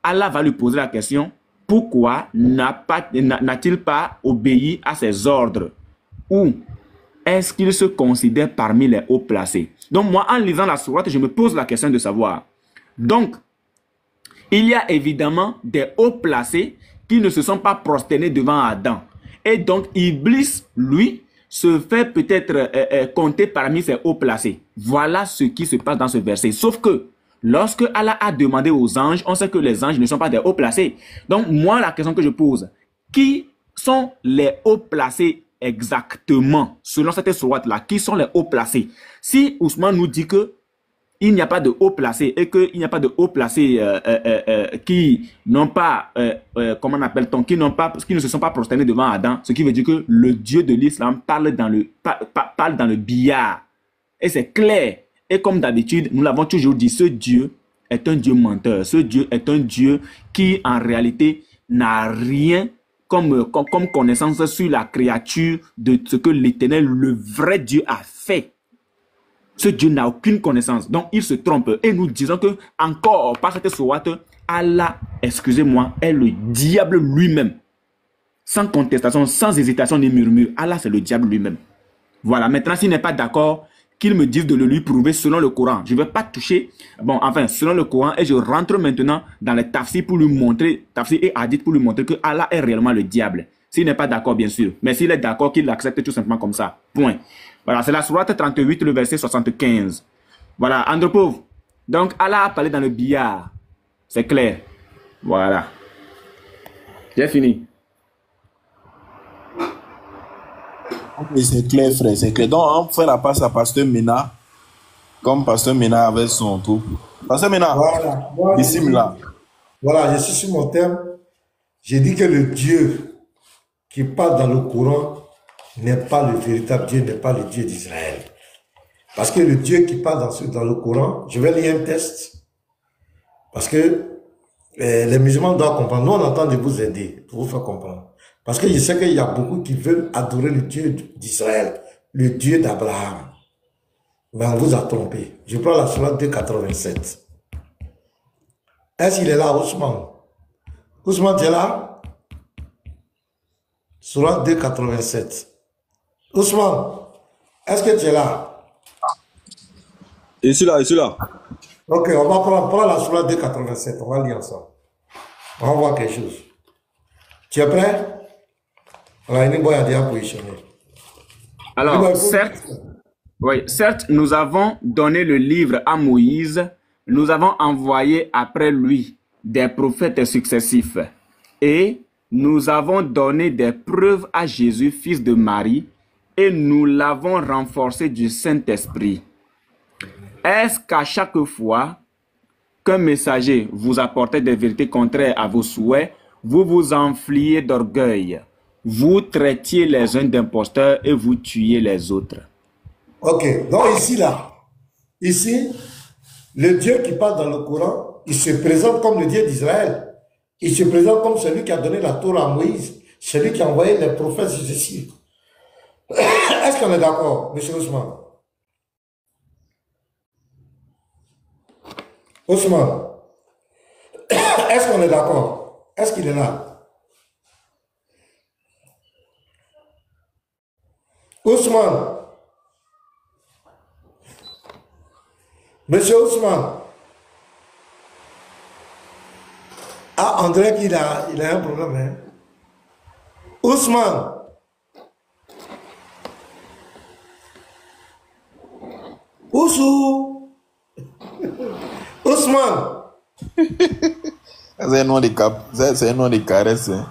Allah va lui poser la question, pourquoi n'a-t-il pas obéi à ses ordres? Ou est-ce qu'il se considère parmi les hauts placés? Donc moi, en lisant la sourate, je me pose la question de savoir. Donc, il y a évidemment des hauts placés qui ne se sont pas prosternés devant Adam. Et donc, Iblis, lui, se fait peut-être compter parmi ces hauts placés. Voilà ce qui se passe dans ce verset. Sauf que, lorsque Allah a demandé aux anges, on sait que les anges ne sont pas des hauts placés. Donc, moi, la question que je pose, qui sont les hauts placés exactement, selon cette sourate-là? Qui sont les hauts placés? Si Ousmane nous dit que il n'y a pas de haut placé et qu'il n'y a pas de haut placé qui n'ont pas, comment on appelle-t-on, qui ne se sont pas prosternés devant Adam, ce qui veut dire que le Dieu de l'islam parle dans le billard. Et c'est clair. Et comme d'habitude, nous l'avons toujours dit, ce Dieu est un Dieu menteur. Ce Dieu est un Dieu qui, en réalité, n'a rien comme connaissance sur la créature de ce que l'Éternel, le vrai Dieu, a fait. Ce Dieu n'a aucune connaissance. Donc, il se trompe. Et nous disons que, encore par cette sourate, Allah, excusez-moi, est le diable lui-même. Sans contestation, sans hésitation ni murmure. Allah, c'est le diable lui-même. Voilà. Maintenant, s'il n'est pas d'accord, qu'il me dise de le lui prouver selon le Coran. Je ne vais pas toucher, selon le Coran, et je rentre maintenant dans les tafsirs pour lui montrer, tafsir et hadith pour lui montrer que Allah est réellement le diable. S'il n'est pas d'accord, bien sûr. Mais s'il est d'accord, qu'il l'accepte tout simplement comme ça. Point. Voilà, c'est la sourate 38, le verset 75. Voilà, Andropov. Donc, Allah a parlé dans le billard. C'est clair. Voilà. J'ai fini. Oui, c'est clair, frère, c'est clair. Donc, on fait la passe à Pasteur Mena, comme Pasteur Mena avait son tour. Pasteur Mena, voilà. ici, là. Voilà, je suis sur mon terme. J'ai dit que le Dieu qui parle dans le Coran n'est pas le véritable Dieu, n'est pas le Dieu d'Israël. Parce que le Dieu qui parle dans le Coran, je vais lire un texte, parce que les musulmans doivent comprendre. Nous, on entend de vous aider, pour vous faire comprendre. Parce que je sais qu'il y a beaucoup qui veulent adorer le Dieu d'Israël, le Dieu d'Abraham. Mais on vous a trompé. Je prends la sourate 2,87. Est-ce qu'il est là, Ousmane? Ousmane, tu es là? Sourate 2, 87. Ousmane, est-ce que tu es là? Je suis là, je suis là. Ok, on va prendre la Sourate 2, 87. On va lire ensemble. On va voir quelque chose. Tu es prêt? Alors, certes, nous avons donné le livre à Moïse, nous avons envoyé après lui des prophètes successifs, et nous avons donné des preuves à Jésus, fils de Marie, et nous l'avons renforcé du Saint-Esprit. Est-ce qu'à chaque fois qu'un messager vous apportait des vérités contraires à vos souhaits, vous vous enfliez d'orgueil? Vous traitiez les uns d'imposteurs et vous tuiez les autres. Ok, donc ici, le Dieu qui parle dans le Coran, il se présente comme le Dieu d'Israël. Il se présente comme celui qui a donné la Torah à Moïse, celui qui a envoyé les prophètes successifs. Est-ce qu'on est d'accord, M. Ousmane? Ousmane, est-ce qu'on est d'accord? Est-ce qu'il est là? Ousmane. Monsieur Ousmane. Ah, André, il a un problème. Hein? Ousmane. Oussou. Ousmane. C'est un nom de cap, c'est un nom de caresse. Hein.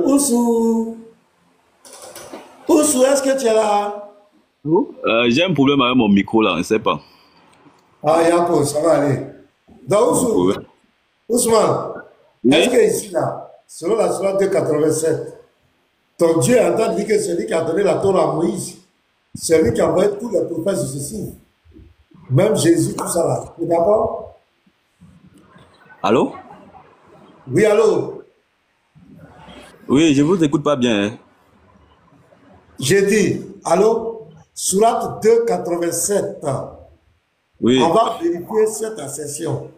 Oussou. Oussou, est-ce que tu es là? J'ai un problème avec mon micro là, je ne sais pas. Ah, Yako, ça va aller. Donc, Oussou, Ousmane, oui? Est-ce que ici, là, selon la Sourate 287, ton Dieu entend dire que celui qui a donné la Torah à Moïse, celui qui a envoyé tous les prophètes successifs, même Jésus, tout ça là. Tu es d'accord? Allô? Oui, allô? Oui, je ne vous écoute pas bien. Hein. J'ai dit, allô? Sourate 287. Oui. On va vérifier cette assertion.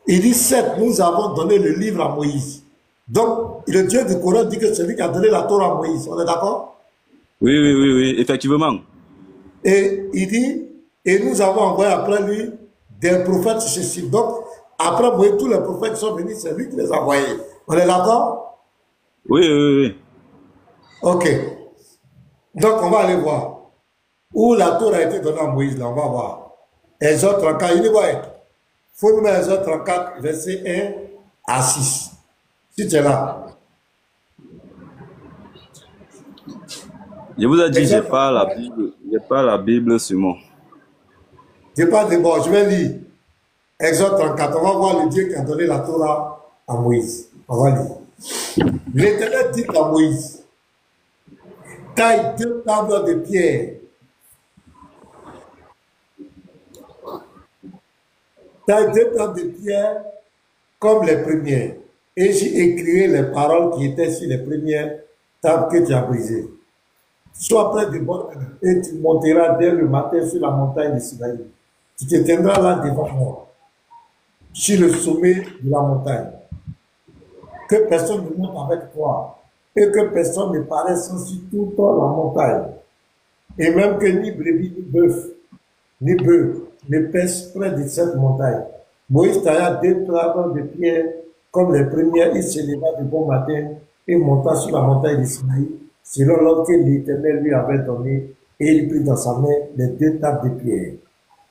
Il dit, 7, nous avons donné le livre à Moïse. Donc, le Dieu du Coran dit que c'est lui qui a donné la Torah à Moïse. On est d'accord? Oui, oui, oui, oui, effectivement. Et il dit, et nous avons envoyé après lui des prophètes successifs. Donc, après Moïse, tous les prophètes qui sont venus, c'est lui qui les a envoyés. On est d'accord? Oui, oui, oui. Ok. Donc, on va aller voir où la Torah a été donnée à Moïse. Là, on va voir. Exode 34, il dit, ouais. Il faut nous mettre Exode 34, verset 1 à 6. Si tu es là. Je vous ai dit, je n'ai pas la Bible sur moi. Je n'ai pas de bon, je vais lire. Exode 34, on va voir le Dieu qui a donné la Torah à Moïse. On va lire. L'Éternel dit à Moïse, taille 2 tables de pierre. Taille 2 tables de pierre comme les premières. Et j'ai écrit les paroles qui étaient sur les premières tables que tu as brisées. Sois près du bord et tu monteras dès le matin sur la montagne de Sinaï. Tu te tiendras là devant moi, sur le sommet de la montagne. Que personne ne monte avec toi et que personne ne paraisse sur toute la montagne. Et même que ni brebis, ni bœuf, ni bœuf ne pèsent près de cette montagne. Moïse tailla 2 tables de pierre comme les premières. Il se leva du bon matin et monta sur la montagne de Sinaï, selon l'ordre que l'Éternel lui avait donné, et il prit dans sa main les 2 tables de pierre.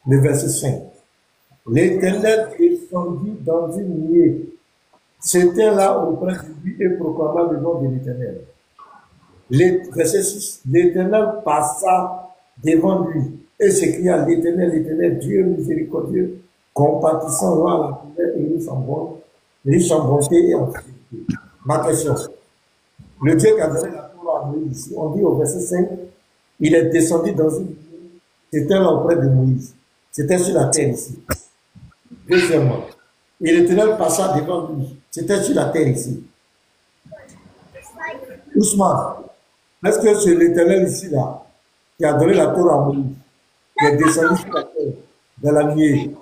Le verset 5. L'Éternel descendit dans une nuée, c'était là auprès de lui et proclama le nom de l'Éternel. Verset 6. L'Éternel passa devant lui et s'écria, l'Éternel, l'Éternel, Dieu miséricordieux, compatissant, roi à la colère et riche en bonté et en fidélité. Ma question. Le Dieu qui a donné la Torah à Moïse, ici, on dit au verset 5, il est descendu dans une nuée, c'était là auprès de Moïse. C'était sur la terre ici. Deuxièmement, et l'Éternel passa devant lui. C'était sur la terre ici. Ousmane, est-ce que c'est l'Éternel ici là qui a donné la Torah à Moïse, qui est descendu sur la terre, dans la nuée,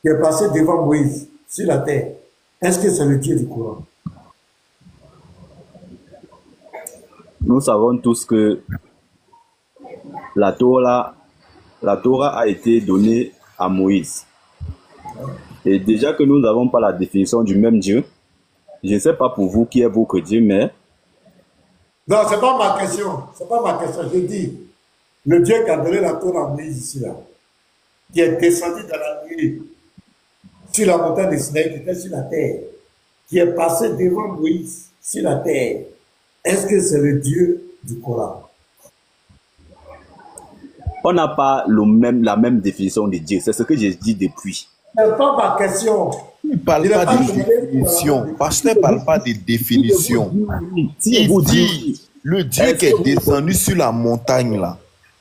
qui est passé devant Moïse, sur la terre? Est-ce que c'est le Dieu du Coran? Nous savons tous que la Torah a été donnée à Moïse. Et déjà que nous n'avons pas la définition du même Dieu, je ne sais pas pour vous qui est votre Dieu, mais... Non, ce n'est pas ma question. Ce n'est pas ma question. Je dis, le Dieu qui a donné la Torah à Moïse ici, là, qui est descendu dans la nuit, sur la montagne de Sinaï, qui était sur la terre, qui est passé devant Moïse sur la terre, est-ce que c'est le Dieu du Coran? On n'a pas la même définition de Dieu. C'est ce que j'ai dit depuis. Ce n'est pas ma question. Il ne parle pas de définition. Pasteur ne parle pas de définition. Il dit, le Dieu qui est descendu sur la montagne, là,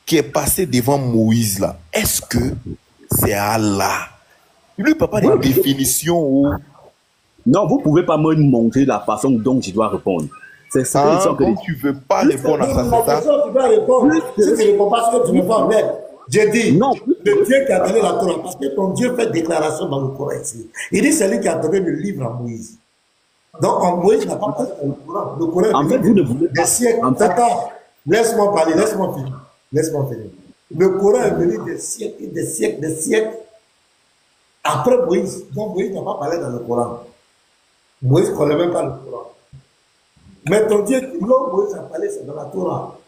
qui est passé devant Moïse, là, est-ce que c'est Allah? Il ne parle pas de définition. Ou... Non, vous ne pouvez pas me montrer la façon dont je dois répondre. C'est ça que tu ne veux pas répondre à ça, c'est ça? Tu dois répondre. Si tu ne réponds pas, c'est que tu ne veux pas en mettre. J'ai dit, non. Le Dieu qui a donné la Torah, parce que ton Dieu fait déclaration dans le Coran ici. Il dit, c'est lui qui a donné le livre à Moïse. Donc, Moïse n'a pas parlé dans le Coran. Le Coran, en fait, vous ne voulez pas. Des siècles. En fait, attends, laisse-moi parler, laisse-moi finir. Laisse-moi finir. Le Coran est venu des siècles, des siècles, des siècles après Moïse. Donc, Moïse n'a pas parlé dans le Coran. Moïse ne connaît même pas le Coran. Mais ton Dieu, là où Moïse a parlé, c'est dans la Torah.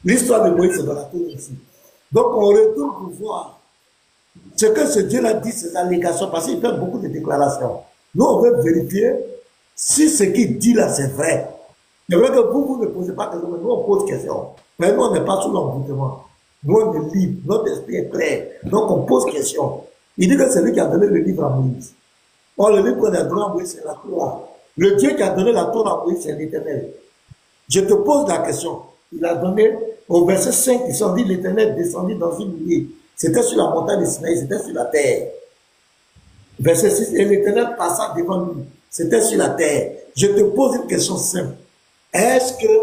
L'histoire de Moïse, c'est dans la Torah ici. Donc, on retourne pour voir ce que ce Dieu-là dit, ses allégations, parce qu'il fait beaucoup de déclarations. Nous, on veut vérifier si ce qu'il dit là, c'est vrai. C'est vrai que vous ne posez pas question, mais nous, on pose question. Mais nous, on n'est pas sous l'envoûtement. Nous, on est libre, notre esprit est clair. Donc, on pose question. Il dit que c'est lui qui a donné le livre à Moïse. Or, le livre qu'on a donné à Moïse, c'est la Torah. Le Dieu qui a donné la Torah à Moïse, c'est l'Éternel. Je te pose la question. Il a donné au verset 5, ils sont dit, l'Éternel descendit dans une nuée. C'était sur la montagne de Sinaï, c'était sur la terre. Verset 6, et l'Éternel passa devant lui. C'était sur la terre. Je te pose une question simple. Est-ce que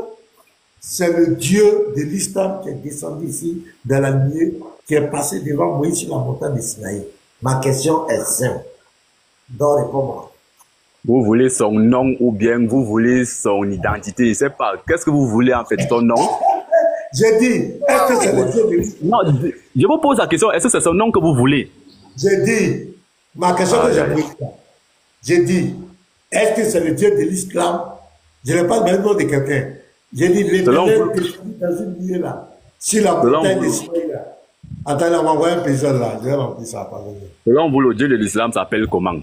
c'est le Dieu de l'islam qui est descendu ici dans la nuée, qui est passé devant Moïse sur la montagne de Sinaï? Ma question est simple. Donc, réponds-moi. Vous voulez son nom ou bien vous voulez son identité? Je ne sais pas. Qu'est-ce que vous voulez en fait, son nom? J'ai dit, est-ce que c'est le Dieu de l'islam? Non, je vous pose la question, est-ce que c'est son nom que vous voulez? J'ai dit, ma question que j'ai posée, j'ai dit, est-ce que c'est le Dieu de l'islam? Je n'ai pas le nom de quelqu'un. J'ai dit, l'Éternel est dans une nuée là, sur la montagne de Sinaï là. Attendez, on va envoyer un paysan là, je vais remplir ça. Selon vous, le Dieu de l'islam s'appelle comment?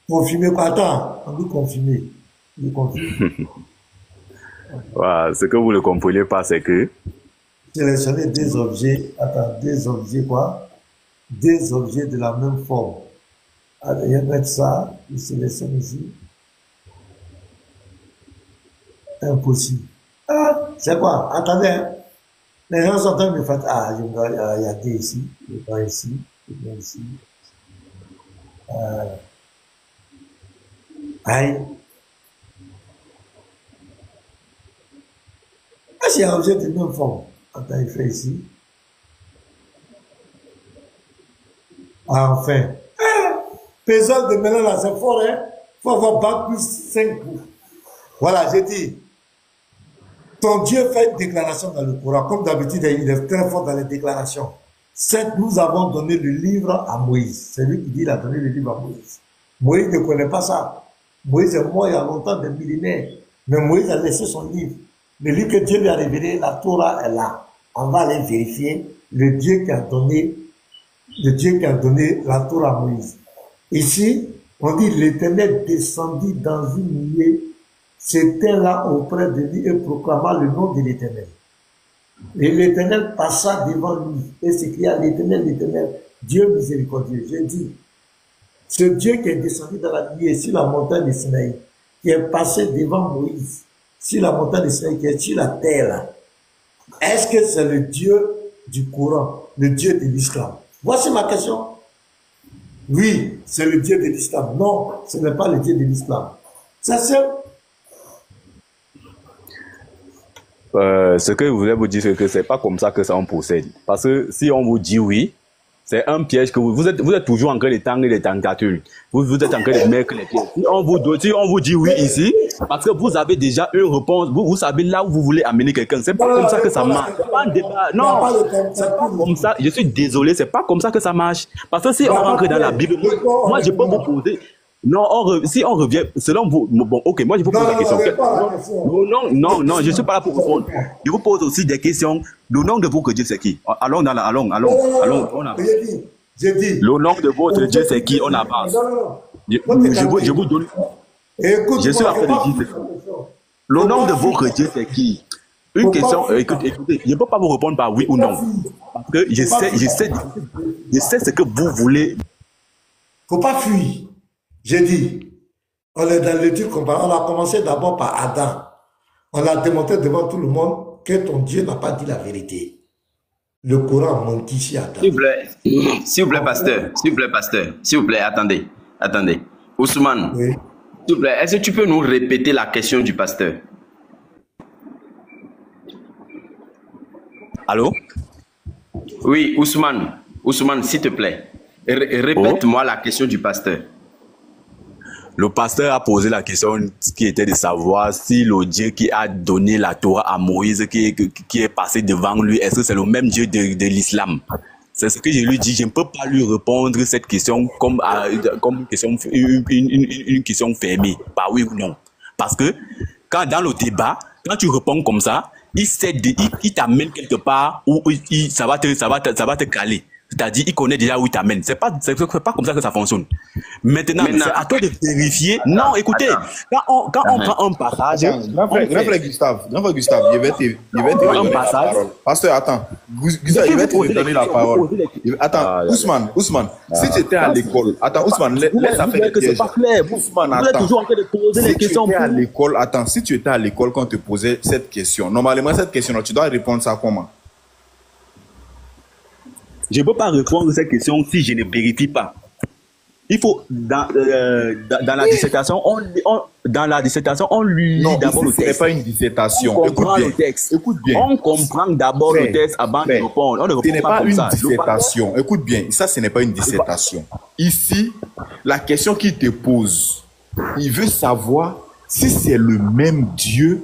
Confirmer quoi? Attends, on dit confirmer. Voilà, ce que vous ne comprenez pas, c'est que... Sélectionner des objets, des objets quoi? Des objets de la même forme. Alors, je vais mettre ça, je sélectionne ici. Impossible. Ah, c'est quoi? Attendez, hein. Les gens sont en train de me faire, il y a des ici, je vais ici, je vais ici. Aïe. Ah, c'est un objet de même forme. Attends, il fait ici. Ah, enfin. Paysan de maintenant là, c'est fort, hein. Faut avoir bac plus 5 coups. Voilà, j'ai dit. Ton Dieu fait une déclaration dans le Coran. Comme d'habitude, il est très fort dans les déclarations. Certes, nous avons donné le livre à Moïse. C'est lui qui dit qu'il a donné le livre à Moïse. Moïse ne connaît pas ça. Moïse est mort il y a longtemps, des millénaires. Mais Moïse a laissé son livre. Le livre que Dieu lui a révélé, la Torah est là. On va aller vérifier le Dieu qui a donné la Torah à Moïse. Ici, on dit l'Éternel descendit dans une nuée, c'était là auprès de lui et proclama le nom de l'Éternel. Et l'Éternel passa devant lui et s'écria l'Éternel, l'Éternel, Dieu miséricordieux. J'ai dit, ce Dieu qui est descendu dans la nuée sur la montagne de Sinaï, qui est passé devant Moïse, sur la montagne de Sinaï, qui est sur la terre là, est-ce que c'est le Dieu du Coran, le Dieu de l'islam? Voici ma question. Oui, c'est le Dieu de l'islam. Non, ce n'est pas le Dieu de l'islam. C'est simple. Ce que je voulais vous dire, c'est que c'est pas comme ça que ça on procède. Parce que si on vous dit oui, C'est un piège que vous êtes toujours en train de tendre les tentatiles. Vous êtes en train de mettre les pièges. Si on vous dit oui ici, parce que vous avez déjà une réponse, vous savez là où vous voulez amener quelqu'un. C'est pas comme ça que ça marche. C'est pas un débat. Non, c'est pas comme ça. Je suis désolé, c'est pas comme ça que ça marche. Parce que si on rentre dans la Bible, moi je peux vous poser. Non, si on revient, selon vous, bon, ok, moi je vous pose la question. Non, je suis pas là pour répondre. Je vous pose aussi des questions. Le nom de votre Dieu, c'est qui? Allons. J'ai dit. Le nom de votre Dieu, c'est qui? On avance. Je vous donne. Je suis en train de dire. Le nom de votre Dieu, c'est qui? Une question, écoutez, je ne peux pas vous répondre par oui ou non. Parce que je sais ce que vous voulez. Faut pas fuir. J'ai dit, on est dans l'étude comparative. On a commencé d'abord par Adam. On a démontré devant tout le monde que ton Dieu n'a pas dit la vérité. Le Coran mentit ici à Adam. S'il vous plaît, pasteur. S'il vous plaît, attendez. Ousmane, oui. S'il vous plaît, est-ce que tu peux nous répéter la question du pasteur? Allô? Oui, Ousmane, s'il te plaît. Répète-moi la question du pasteur. Le pasteur a posé la question qui était de savoir si le Dieu qui a donné la Torah à Moïse, qui est passé devant lui, est-ce que c'est le même Dieu de l'islam? C'est ce que je lui dis. Je ne peux pas lui répondre cette question comme question, une question fermée, par oui ou non. Parce que quand dans le débat, quand tu réponds comme ça, il t'amène quelque part où ça va te caler. C'est-à-dire, il connaît déjà où il t'amène. C'est pas comme ça que ça fonctionne. Maintenant, c'est à toi de vérifier. Non, écoutez, quand on prend un passage. Grand frère Gustave, je vais te donner la parole. Pasteur, attends. Gustave, je vais te donner la parole. Attends, Ousmane, si tu étais à l'école, attends, Ousmane, laisse ça faire des pièges. Ousmane, attends. Si tu étais à l'école, attends, si tu étais à l'école quand on te posait cette question, normalement, cette question-là, tu dois répondre ça comment? Je ne peux pas répondre à cette question si je ne vérifie pas. Il faut, dans la dissertation, on lit d'abord le texte. Ce n'est pas une dissertation. Écoute bien. On comprend d'abord le texte avant de répondre. Ce n'est pas une dissertation. Écoute bien, ça, ce n'est pas une dissertation. Ici, la question qu'il te pose, il veut savoir si c'est le même Dieu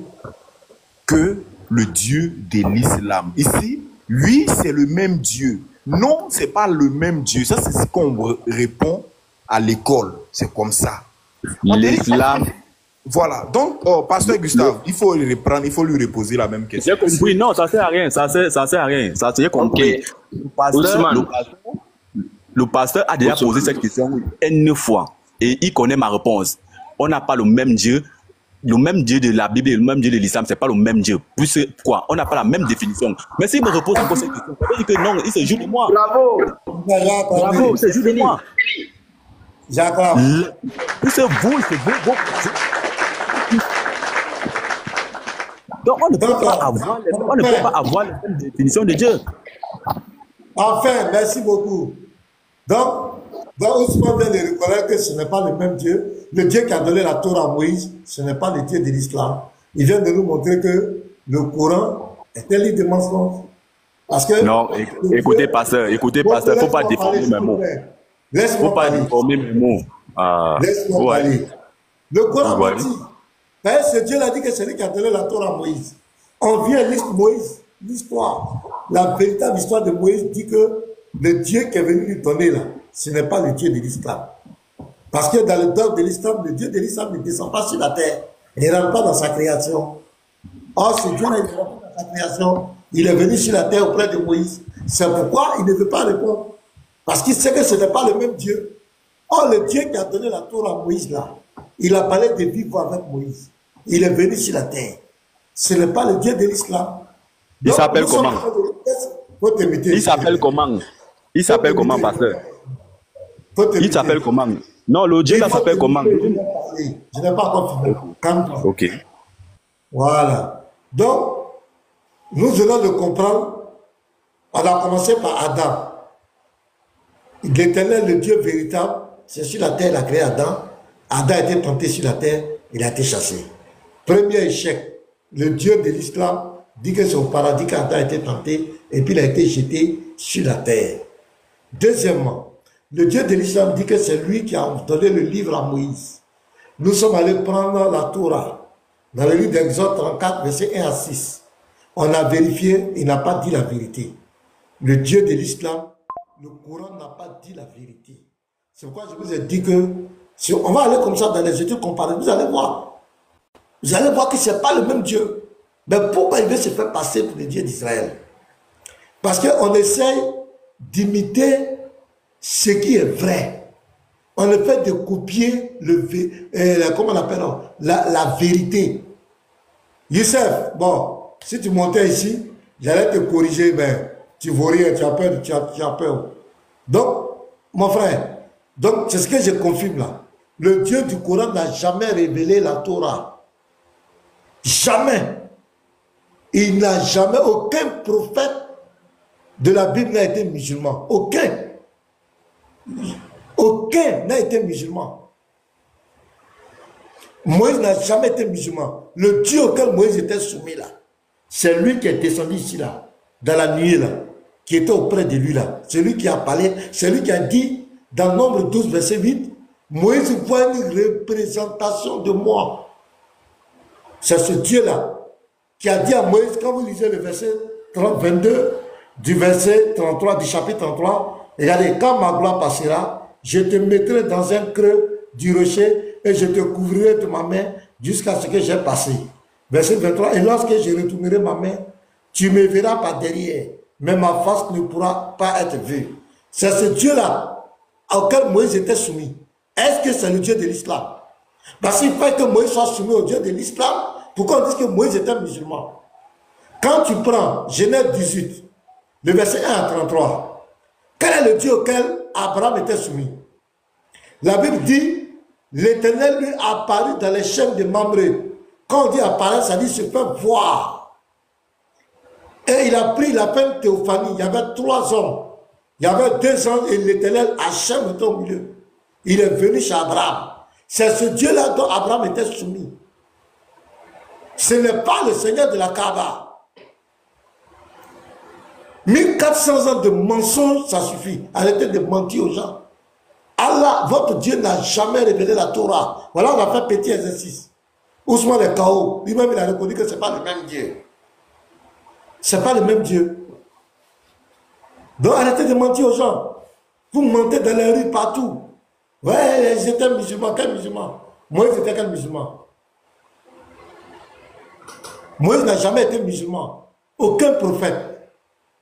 que le Dieu de l'islam. Ici, lui, c'est le même Dieu. Non, c'est pas le même Dieu. Ça, c'est ce qu'on répond à l'école. C'est comme ça. L'islam. Voilà. Donc, pasteur Gustave, il faut lui reprendre, il faut lui reposer la même question. J'ai compris. Non, ça sert à rien. Ça sert à rien. Ça, j'ai compris. Le pasteur a déjà posé cette question une fois. Et il connaît ma réponse. On n'a pas le même Dieu. Le même Dieu de la Bible et le même Dieu de l'islam, c'est pas le même Dieu. Plus quoi? On n'a pas la même définition. Mais s'il me repose encore cette question, ça veut dire que non, il se joue de moi. Bravo, il se joue de moi. J'accorde. C'est vous. Donc on ne peut pas avoir la même définition de Dieu. Enfin, merci beaucoup. Donc Ousmane vient de reconnaître que ce n'est pas le même Dieu. Le Dieu qui a donné la Torah à Moïse, ce n'est pas le Dieu de l'islam. Il vient de nous montrer que le Coran est un livre de mensonges. Parce que non, écoutez, pasteur, il ne faut pas déformer mes mots. Laisse-moi parler. Laisse-moi parler. Le Coran mentit. Ce Dieu a dit que c'est lui qui a donné la Torah à Moïse. On vient lire Moïse, l'histoire. La véritable histoire de Moïse dit que le Dieu qui est venu lui donner là, ce n'est pas le Dieu de l'islam. Parce que dans le dogme de l'islam, le Dieu de l'islam ne descend pas sur la terre. Il ne rentre pas dans sa création. Or, ce Dieu-là, il ne rentre pas dans sa création. Il est venu sur la terre auprès de Moïse. C'est pourquoi il ne veut pas répondre. Parce qu'il sait que ce n'est pas le même Dieu. Or, le Dieu qui a donné la Torah à Moïse là, il a parlé de vivre avec Moïse. Il est venu sur la terre. Ce n'est pas le Dieu de l'islam. Il s'appelle comment? Il s'appelle comment? Il s'appelle comment, pasteur? Il s'appelle comment? Non, le Dieu là s'appelle comment? Je n'ai pas encore fini. Calme-toi. Ok. Voilà. Donc, nous venons de comprendre. On a commencé par Adam. L'Éternel, le Dieu véritable, c'est sur la terre, il a créé Adam. Adam a été tenté sur la terre, il a été chassé. Premier échec. Le Dieu de l'islam dit que c'est au paradis qu'Adam a été tenté et puis il a été jeté sur la terre. Deuxièmement, le Dieu de l'islam dit que c'est lui qui a donné le livre à Moïse. Nous sommes allés prendre la Torah dans le livre d'Exode 34, versets 1 à 6. On a vérifié, il n'a pas dit la vérité. Le Dieu de l'islam, le Coran n'a pas dit la vérité. C'est pourquoi je vous ai dit que si on va aller comme ça dans les études comparées, vous allez voir. Vous allez voir que ce n'est pas le même Dieu. Mais pourquoi il veut se faire passer pour le Dieu d'Israël? Parce qu'on essaye d'imiter ce qui est vrai. On ne fait de copier comment on appelle la vérité. Youssef, bon, si tu montais ici, j'allais te corriger, mais tu ne vois rien, tu as peur, tu as peur. Donc, mon frère, donc c'est ce que je confirme là. Le Dieu du Coran n'a jamais révélé la Torah. Jamais. Il n'a jamais, aucun prophète de la Bible n'a été musulman. Aucun. Aucun n'a été musulman. Moïse n'a jamais été musulman. Le Dieu auquel Moïse était soumis là, c'est lui qui est descendu ici là, dans la nuit là, qui était auprès de lui là. C'est lui qui a parlé, c'est lui qui a dit dans Nombre 12, verset 8, Moïse voit une représentation de moi. C'est ce Dieu là qui a dit à Moïse, quand vous lisez le verset 22 du verset 33 du chapitre 33, regardez, quand ma gloire passera, je te mettrai dans un creux du rocher et je te couvrirai de ma main jusqu'à ce que j'ai passé. Verset 23, et lorsque je retournerai ma main, tu me verras par derrière, mais ma face ne pourra pas être vue. C'est ce Dieu-là auquel Moïse était soumis. Est-ce que c'est le Dieu de l'islam? Parce qu'il faut que Moïse soit soumis au Dieu de l'islam. Pourquoi on dit que Moïse était musulman? Quand tu prends Genèse 18, le verset 1 à 33, quel est le Dieu auquel Abraham était soumis? La Bible dit, l'Éternel lui apparut dans les chaînes de Mamré. Quand on dit apparaître, ça dit se faire voir. Et il a pris la peine théophanie. Il y avait 3 hommes. Il y avait 2 hommes et l'Éternel, Hachem était au milieu. Il est venu chez Abraham. C'est ce Dieu-là dont Abraham était soumis. Ce n'est pas le Seigneur de la Kaaba. 1400 ans de mensonges, ça suffit. Arrêtez de mentir aux gens. Allah, votre Dieu n'a jamais révélé la Torah. Voilà, on a fait petit exercice. Ousmane est KO. Lui-même, il a reconnu que ce n'est pas le même Dieu. Ce n'est pas le même Dieu. Donc arrêtez de mentir aux gens. Vous mentez dans les rues partout. Ouais, ils étaient musulmans. Quel musulman? Moïse était quel musulman? Moïse n'a jamais été musulman. Aucun prophète.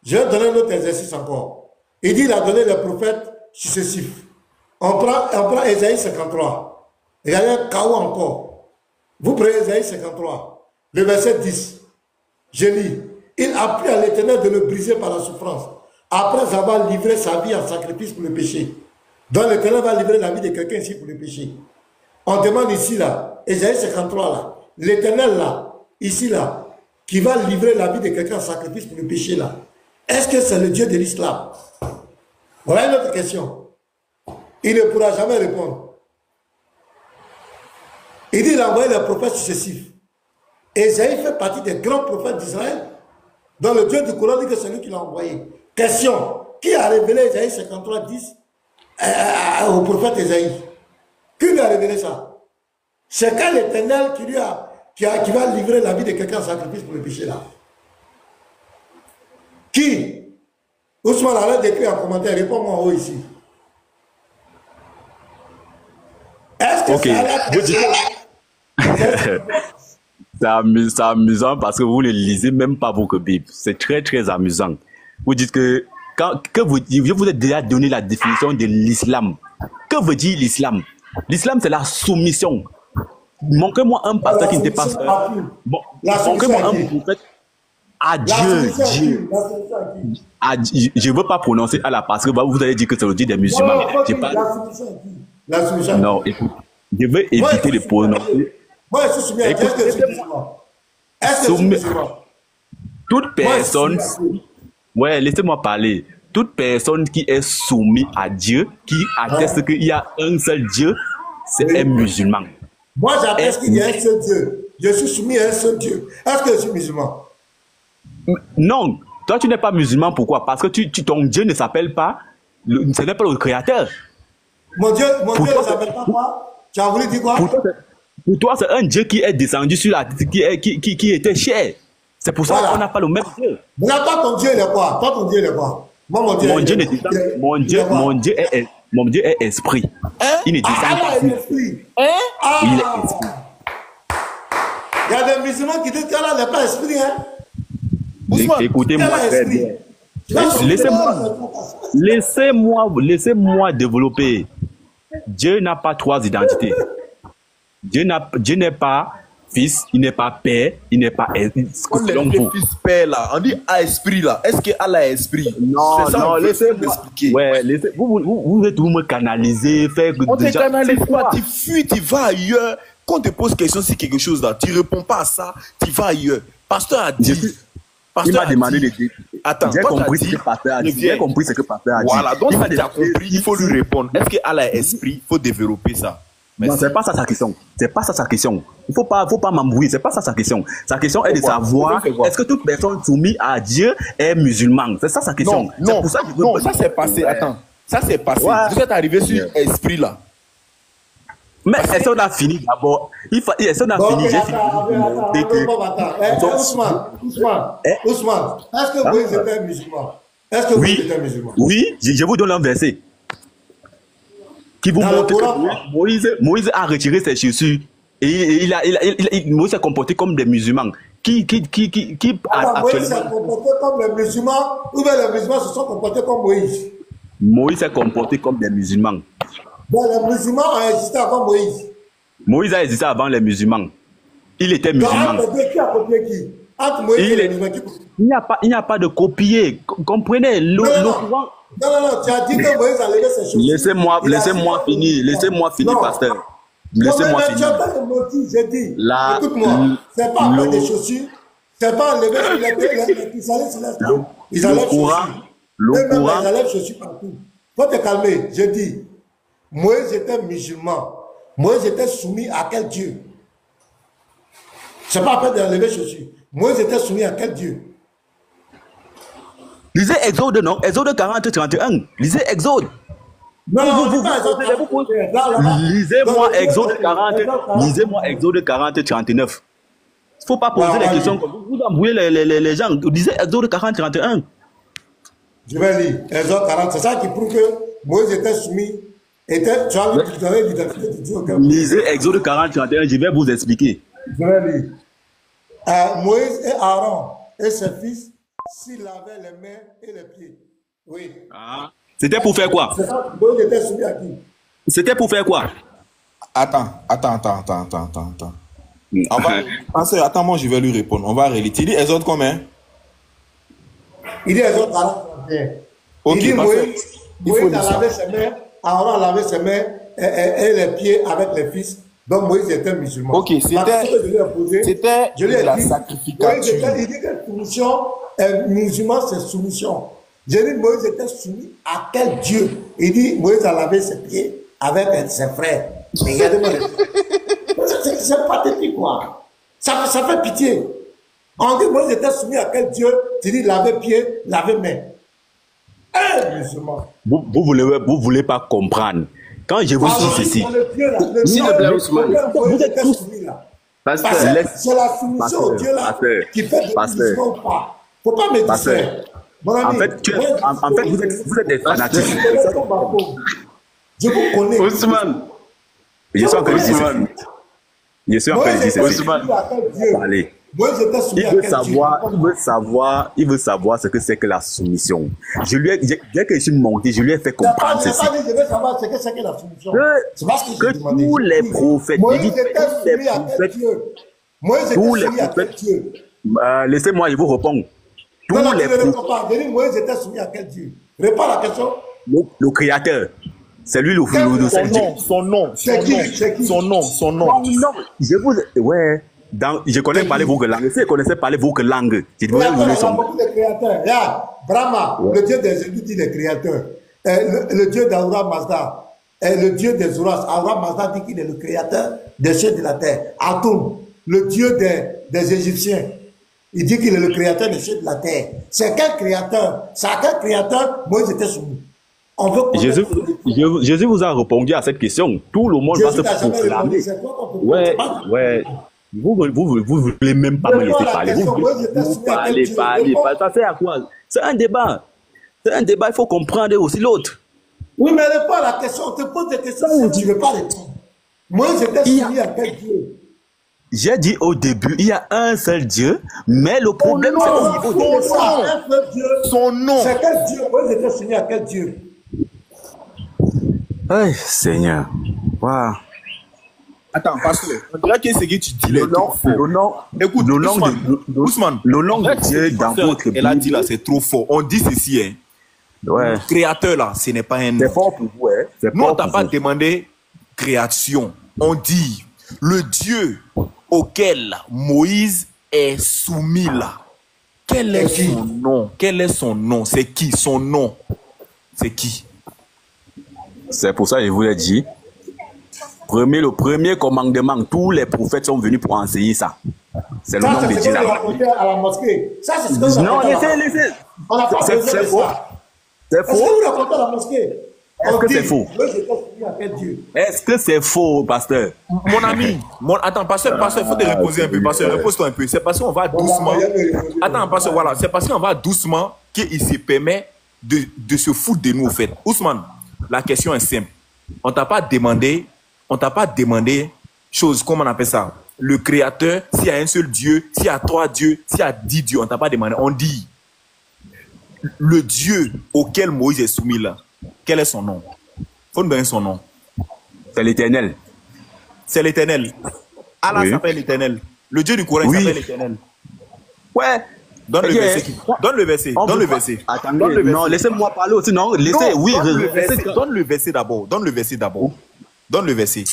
Je vais donner un autre exercice encore. Il dit qu'il a donné les prophètes successifs. On prend Ésaïe 53. Regardez un chaos encore. Vous prenez Ésaïe 53. Le verset 10. Je lis. Il a pris à l'Éternel de le briser par la souffrance. Après avoir livré sa vie en sacrifice pour le péché. Donc l'Éternel va livrer la vie de quelqu'un ici pour le péché. On demande ici là, Ésaïe 53 là. L'Éternel là. Ici là, qui va livrer la vie de quelqu'un en sacrifice pour le péché là, est-ce que c'est le Dieu de l'islam? Voilà une autre question. Il ne pourra jamais répondre. Il dit qu'il a envoyé les prophètes successifs. Ésaïe fait partie des grands prophètes d'Israël, dont le Dieu du Coran dit que c'est lui qui l'a envoyé. Question, qui a révélé Ésaïe 53, 10 au prophète Ésaïe? Qui lui a révélé ça? C'est quand l'Éternel qui va livrer la vie de quelqu'un en sacrifice pour le péché là. Qui? Ousmane arrête d'écrire en commentaire, réponds-moi en haut ici. Est-ce que c'est amusant parce que vous ne lisez même pas votre Bible. C'est très très amusant. Vous dites que je vous ai déjà donné la définition de l'islam. Que veut dire l'islam? L'islam c'est la soumission. Montrez-moi un pasteur qui ne dépasse pas. Bon, montrez-moi un prophète à Dieu. Je ne veux pas prononcer Allah parce que vous allez dire que c'est le Dieu des musulmans. Non, écoute, je veux éviter de prononcer. Moi, je suis soumis à Dieu. Est-ce que je suis musulman? Est-ce que je suis musulman? Toute personne. Ouais, laissez-moi parler. Toute personne qui est soumise à Dieu, qui atteste qu'il y a un seul Dieu, c'est un musulman. Moi, j'atteste qu'il y a un seul Dieu. Je suis soumis à un seul Dieu. Est-ce que je suis musulman? Non. Toi, tu n'es pas musulman. Pourquoi? Parce que ton Dieu ne s'appelle pas Ce n'est pas le créateur. Mon Dieu, Pour ne toi, s'appelle pas quoi? Tu as voulu dire quoi? Pour toi, c'est un Dieu qui est descendu sur la qui était cher. C'est pour ça Voilà. qu'on n'a pas le même Dieu. Mais toi, ton Dieu, il est quoi? Toi, ton Dieu, il est quoi? Moi, Mon Dieu est esprit. Il ne descend pas. Il est esprit. Il est esprit. Il y a des musulmans qui disent qu'Allah n'est pas esprit, hein? Écoutez-moi très bien. Laissez-moi développer. Dieu n'a pas trois identités. Dieu n'est pas fils, il n'est pas père, il n'est pas On les fils père là, on dit à esprit là. Est-ce que Allah est esprit? Non, laissez-moi m'expliquer. Ouais, vous me canaliser, faire on te canalise quoi? Tu fuis, tu vas ailleurs. Quand on te pose question sur quelque chose là, tu réponds pas à ça, tu vas ailleurs. Pasteur a dit. Il m'a demandé de dire. Attends, j'ai compris ce que Pasteur a dit. J'ai compris ce que Pasteur a dit. Voilà, donc si tu as compris, il faut lui répondre. Est-ce que Allah est esprit? Il faut développer ça. Non, c'est pas ça sa question. C'est pas ça sa question. Il faut pas m'embrouiller. C'est pas ça sa question. Sa question est de savoir est-ce que toute personne soumise à Dieu est musulmane. C'est ça sa question. Non, pour ça, non, ça c'est passé. Attends, ça c'est passé. Ouais. Vous êtes arrivé sur esprit là. Mais est-ce qu'on a fini d'abord? Est-ce qu'on a fini? J'ai fini. Ousmane, est-ce que Moïse était musulman? Est-ce que Moïse était musulman? Oui, je vous donne un verset qui vous montre que Moïse a retiré ses chaussures et Moïse s'est comporté comme des musulmans. Moïse s'est comporté comme les musulmans ou bien les musulmans se sont comportés comme Moïse? Moïse s'est comporté comme des musulmans. Donc les musulmans ont existé avant Moïse. Moïse a existé avant les musulmans. Il était musulman. Donc, qui a copié qui? Entre Moïse et les musulmans qui... Il n'y a pas de copier. Comprenez le courant. Non, tu as dit que Moïse a levé ses chaussures. Laissez-moi finir, pasteur. Laissez-moi finir. Tu as pas le motif, j'ai dit. Écoute-moi, c'est pas avec des chaussures, c'est pas enlever sur les pieds, ils s'enlèvent sur les pieds. Ils enlèvent chaussures. Ils enlèvent chaussures partout. Faut te calmer, j'ai dit. Moïse était musulman. Moïse était soumis à quel Dieu? C'est pas après d'enlever chaussures. Moïse était soumis à quel Dieu? Lisez Exode, non? Exode 40, 31. Lisez Exode. Non, lisez-moi Exode 40. Lisez-moi Exode 40, 39. Il ne faut pas poser les questions comme vous embrouillez les gens. Lisez Exode 40, 31. Je vais lire Exode 40. C'est ça qui prouve que Moïse était soumis. Tu as l'identité de Dieu. Lisez Exode 40, 31. Je vais vous expliquer. Je vais lire. Moïse et Aaron et ses fils s'ils lavaient les mains et les pieds. Oui. C'était pour faire quoi? Moïse était soumis à qui? C'était pour faire quoi? Attends. Attends, moi je vais lui répondre. On va relire. Tu dis Exode combien? Il dit Exode 40. Ok, il dit Moïse a lavé ses mains, Aaron a lavé ses mains et les pieds avec les fils. Donc Moïse était musulman. Ok, c'était la sacrificature. Il dit que soumission, musulman c'est soumission. J'ai dit Moïse était soumis à quel Dieu? Il dit Moïse a lavé ses pieds avec ses frères. Regardez-moi. C'est pathétique quoi. Ça fait pitié. On dit Moïse était soumis à quel Dieu? Tu dis laver pieds, laver mains. Musulman. Vous voulez pas comprendre. Quand je vous dis ceci, vous êtes tous soumis là. C'est la soumission au Dieu là qui fait des musulmans ou pas. Faut pas me distraire. En fait, vous êtes des fanatiques. Je vous connais. Ousmane. Je suis en train de dire Je suis en train de dire ceci. Allez. Il veut savoir ce que c'est que la soumission. Dès que je suis monté, je lui ai fait comprendre ceci. Je veux savoir ce que c'est que la soumission. Que tous les prophètes, laissez-moi, je vous réponds. Moïse était soumis à quel Dieu? Réponds à la question. Le Créateur. C'est lui le Son nom. Je connais parler vos langues. Si je connaissais parler vos langues, je devrais vous donner son nom. Beaucoup de créateurs. Brahma, le dieu des Hindous dit les créateurs. Le dieu d'Ahura Mazda. Le dieu des Zoroastres. Ahura Mazda dit qu'il est le créateur des cieux et de la terre. Atum, le dieu des Égyptiens. Il dit qu'il est le créateur des cieux et de la terre. C'est quel créateur? C'est à quel créateur Moïse était soumis? On veut Jésus vous a répondu à cette question. Tout le monde va se proclamer. Ouais. Vous voulez même pas me laisser parler. Vous parlez. Ça sert à quoi? C'est un débat. C'est un débat, il faut comprendre aussi l'autre. Oui, mais réponds à la question. On te pose des questions si tu ne veux pas répondre. Moi, j'étais soumis à quel Dieu? J'ai dit au début, il y a un seul Dieu, mais le problème, c'est au niveau de son nom. C'est quel Dieu? Moi, j'étais soumis à quel Dieu? Hey, Seigneur. Wow. Attends, parce que on dirait que c'est que tu dis le nom. Écoute, Ousmane, le nom de Dieu dans votre Bible. Elle a dit là, c'est trop fort. On dit ceci, hein. Ouais. Le créateur là, ce n'est pas un nom. C'est fort pour vous, hein. Nous, on t'a pas demandé création. On dit le Dieu auquel Moïse est soumis là. Quel est son nom? Quel est son nom? C'est qui? Son nom? C'est qui? C'est pour ça que je vous ai dit. Le premier commandement, tous les prophètes sont venus pour enseigner ça. C'est le nom de Dieu. À la mosquée. Ça, c'est ce que non, laissez. On n'a pas besoin de ça. C'est faux. Est-ce que vous racontez à la mosquée? Est-ce que c'est faux? Est-ce que c'est faux, pasteur? Mon ami, attends, pasteur, il faut te reposer un peu. Pasteur, repose-toi un peu. C'est parce qu'on va doucement. Attends, pasteur, voilà. C'est parce qu'on va doucement qu'il se permet de se foutre de nous, au fait. Ousmane, la question est simple. On t'a pas demandé chose, comment on appelle ça? Le créateur, s'il y a un seul Dieu, s'il y a 3 dieux, s'il y a 10 dieux, on t'a pas demandé. On dit le Dieu auquel Moïse est soumis là. Quel est son nom? Faut nous donner son nom. C'est l'Éternel. C'est l'Éternel. Allah s'appelle l'Éternel. Le Dieu du Coran s'appelle l'Éternel. Ouais. Donne le verset. Donne le verset. Donne le verset. Attendez, non, laissez-moi parler aussi. Non, laissez. Oui, donne le verset d'abord. Donne le verset d'abord. Donne le verset.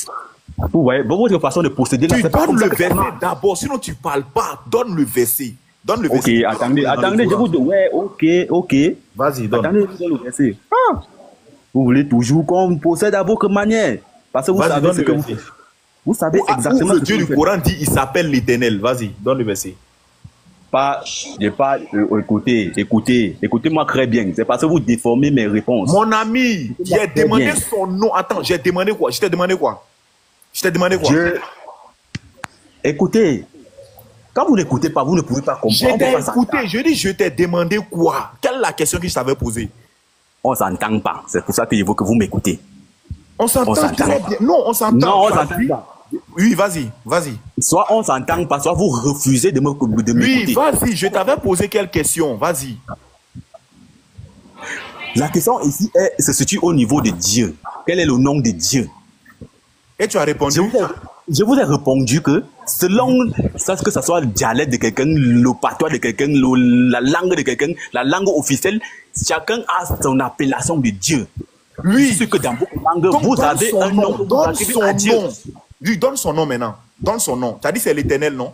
Vous voyez, votre façon de procéder là, tu donnes le verset d'abord, sinon tu parles pas. Donne le verset. Donne le verset. Ok, attendez, je vous dis, ouais, ok. Vas-y, donne. Attendez, je vous donne le verset. Vous voulez toujours qu'on procède à votre manière. Parce que vous savez ce que vous faites. Vous savez exactement ce que le Dieu du Coran dit, il s'appelle l'Éternel. Vas-y, donne le verset. Écoutez-moi très bien. C'est parce que vous déformez mes réponses. Mon ami, j'ai demandé son nom. Attends, j'ai demandé quoi? Je t'ai demandé quoi? Écoutez, quand vous n'écoutez pas, vous ne pouvez pas comprendre. Je t'ai demandé quoi? Quelle est la question que je t'avais posée? On s'entend pas. C'est pour ça que je veux que vous m'écoutez. On s'entend très bien. Non, on s'entend. Non, on s'entend pas. Oui, vas-y. Soit on s'entend pas, soit vous refusez de m'écouter. Oui, vas-y, je t'avais posé quelle question? Vas-y. La question ici se situe au niveau de Dieu. Quel est le nom de Dieu? Et tu as répondu? Je vous ai répondu que selon que ce soit le dialecte de quelqu'un, le patois de quelqu'un, la langue de quelqu'un, la langue officielle, chacun a son appellation de Dieu. Oui. Ce que dans votre langue, vous avez un nom. Donne son nom. Lui, donne son nom maintenant. Donne son nom. Tu as dit c'est l'Éternel, non?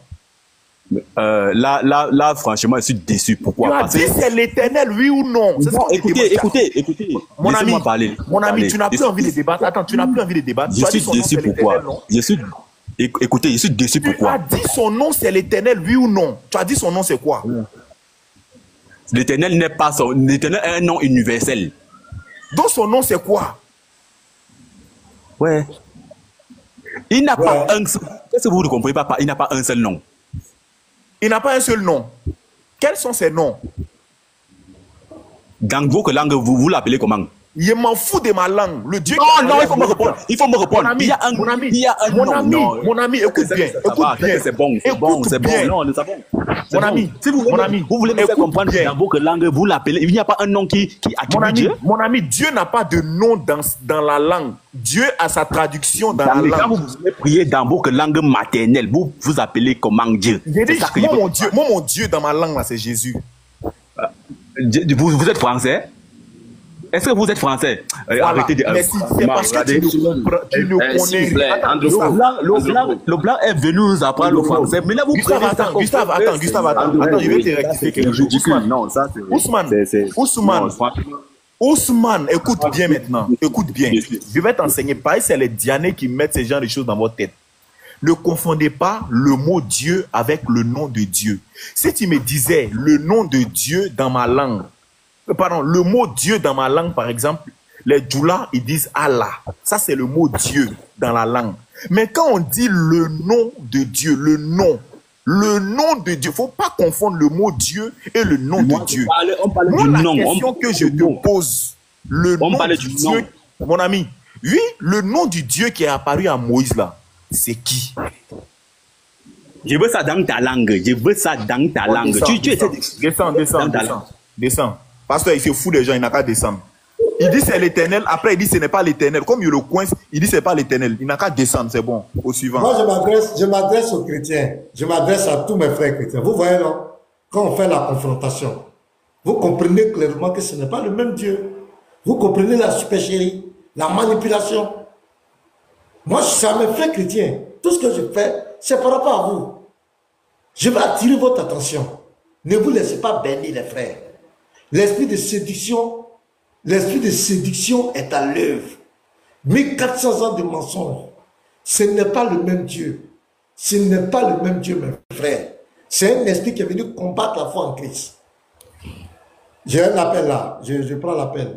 Là, franchement, je suis déçu. Pourquoi? Parce que c'est l'Éternel, oui ou non? Non, écoutez. Mon ami, tu n'as plus envie de débattre. Attends, tu n'as plus envie de débattre. Je suis déçu pourquoi? Écoutez, je suis déçu pourquoi? Tu as dit son nom, c'est l'Éternel, oui ou non? Tu as dit son nom, c'est quoi? L'Éternel n'est pas son... L'Éternel est un nom universel. Donc son nom, c'est quoi? Ouais. Il n'a pas un seul... Qu'est-ce que vous ne comprenez pas? Il n'a pas un seul nom. Il n'a pas un seul nom. Quels sont ses noms? Dans votre langue, vous l'appelez comment? Je m'en fous de ma langue. Le Dieu non, il faut me répondre. Il faut me répondre. Mon ami, écoute bien. C'est bon. Non, nous savons. Mon ami, vous voulez me faire comprendre que dans votre langue, vous l'appelez. Il n'y a pas un nom qui attribue Dieu. Mon ami, Dieu n'a pas de nom dans la langue. Dieu a sa traduction dans la langue. Quand vous voulez prier dans votre langue maternelle, vous appelez comment Dieu? Mon Dieu dans ma langue, là, c'est Jésus. Vous êtes français? Est-ce que vous êtes français? Arrêtez de... Mais si c'est parce que tu ne connais pas. Le blanc est venu nous apprendre le français. Mais là, vous Gustave, attends, je vais te rectifier quelque chose. Non, ça c'est... Ousmane, écoute bien maintenant. Écoute bien. Je vais t'enseigner. Pareil, c'est les Dianais qui mettent ce genre de choses dans votre tête. Ne confondez pas le mot Dieu avec le nom de Dieu. Si tu me disais le nom de Dieu dans ma langue, pardon, le mot Dieu dans ma langue, par exemple, Les djoulas, ils disent Allah. Ça, c'est le mot Dieu dans la langue. Mais quand on dit le nom de Dieu, le nom de Dieu, il ne faut pas confondre le mot Dieu et le nom de Dieu. On parle Moi, du la nom. question que je te pose, le nom parlait du du Dieu, mon ami, oui, le nom du Dieu qui est apparu à Moïse là, c'est qui? Je veux ça dans ta langue. Je veux ça dans ta langue. Descends. Pasteur, il se fout des gens, il n'a qu'à descendre. Il dit c'est l'éternel, après il dit ce n'est pas l'éternel. Comme il le coince, il dit c'est pas l'éternel. Il n'a qu'à descendre, c'est bon. Au suivant. Moi, je m'adresse aux chrétiens. Je m'adresse à tous mes frères chrétiens. Vous voyez, non? Quand on fait la confrontation, vous comprenez clairement que ce n'est pas le même Dieu. Vous comprenez la supercherie, la manipulation. Moi, ça me fait chrétien. Tout ce que je fais, c'est par rapport à vous. Je vais attirer votre attention. Ne vous laissez pas bénir, les frères. L'esprit de séduction est à l'œuvre. 1400 ans de mensonges. Ce n'est pas le même Dieu. Ce n'est pas le même Dieu, mes frères. C'est un esprit qui est venu combattre la foi en Christ. J'ai un appel là. Je prends l'appel.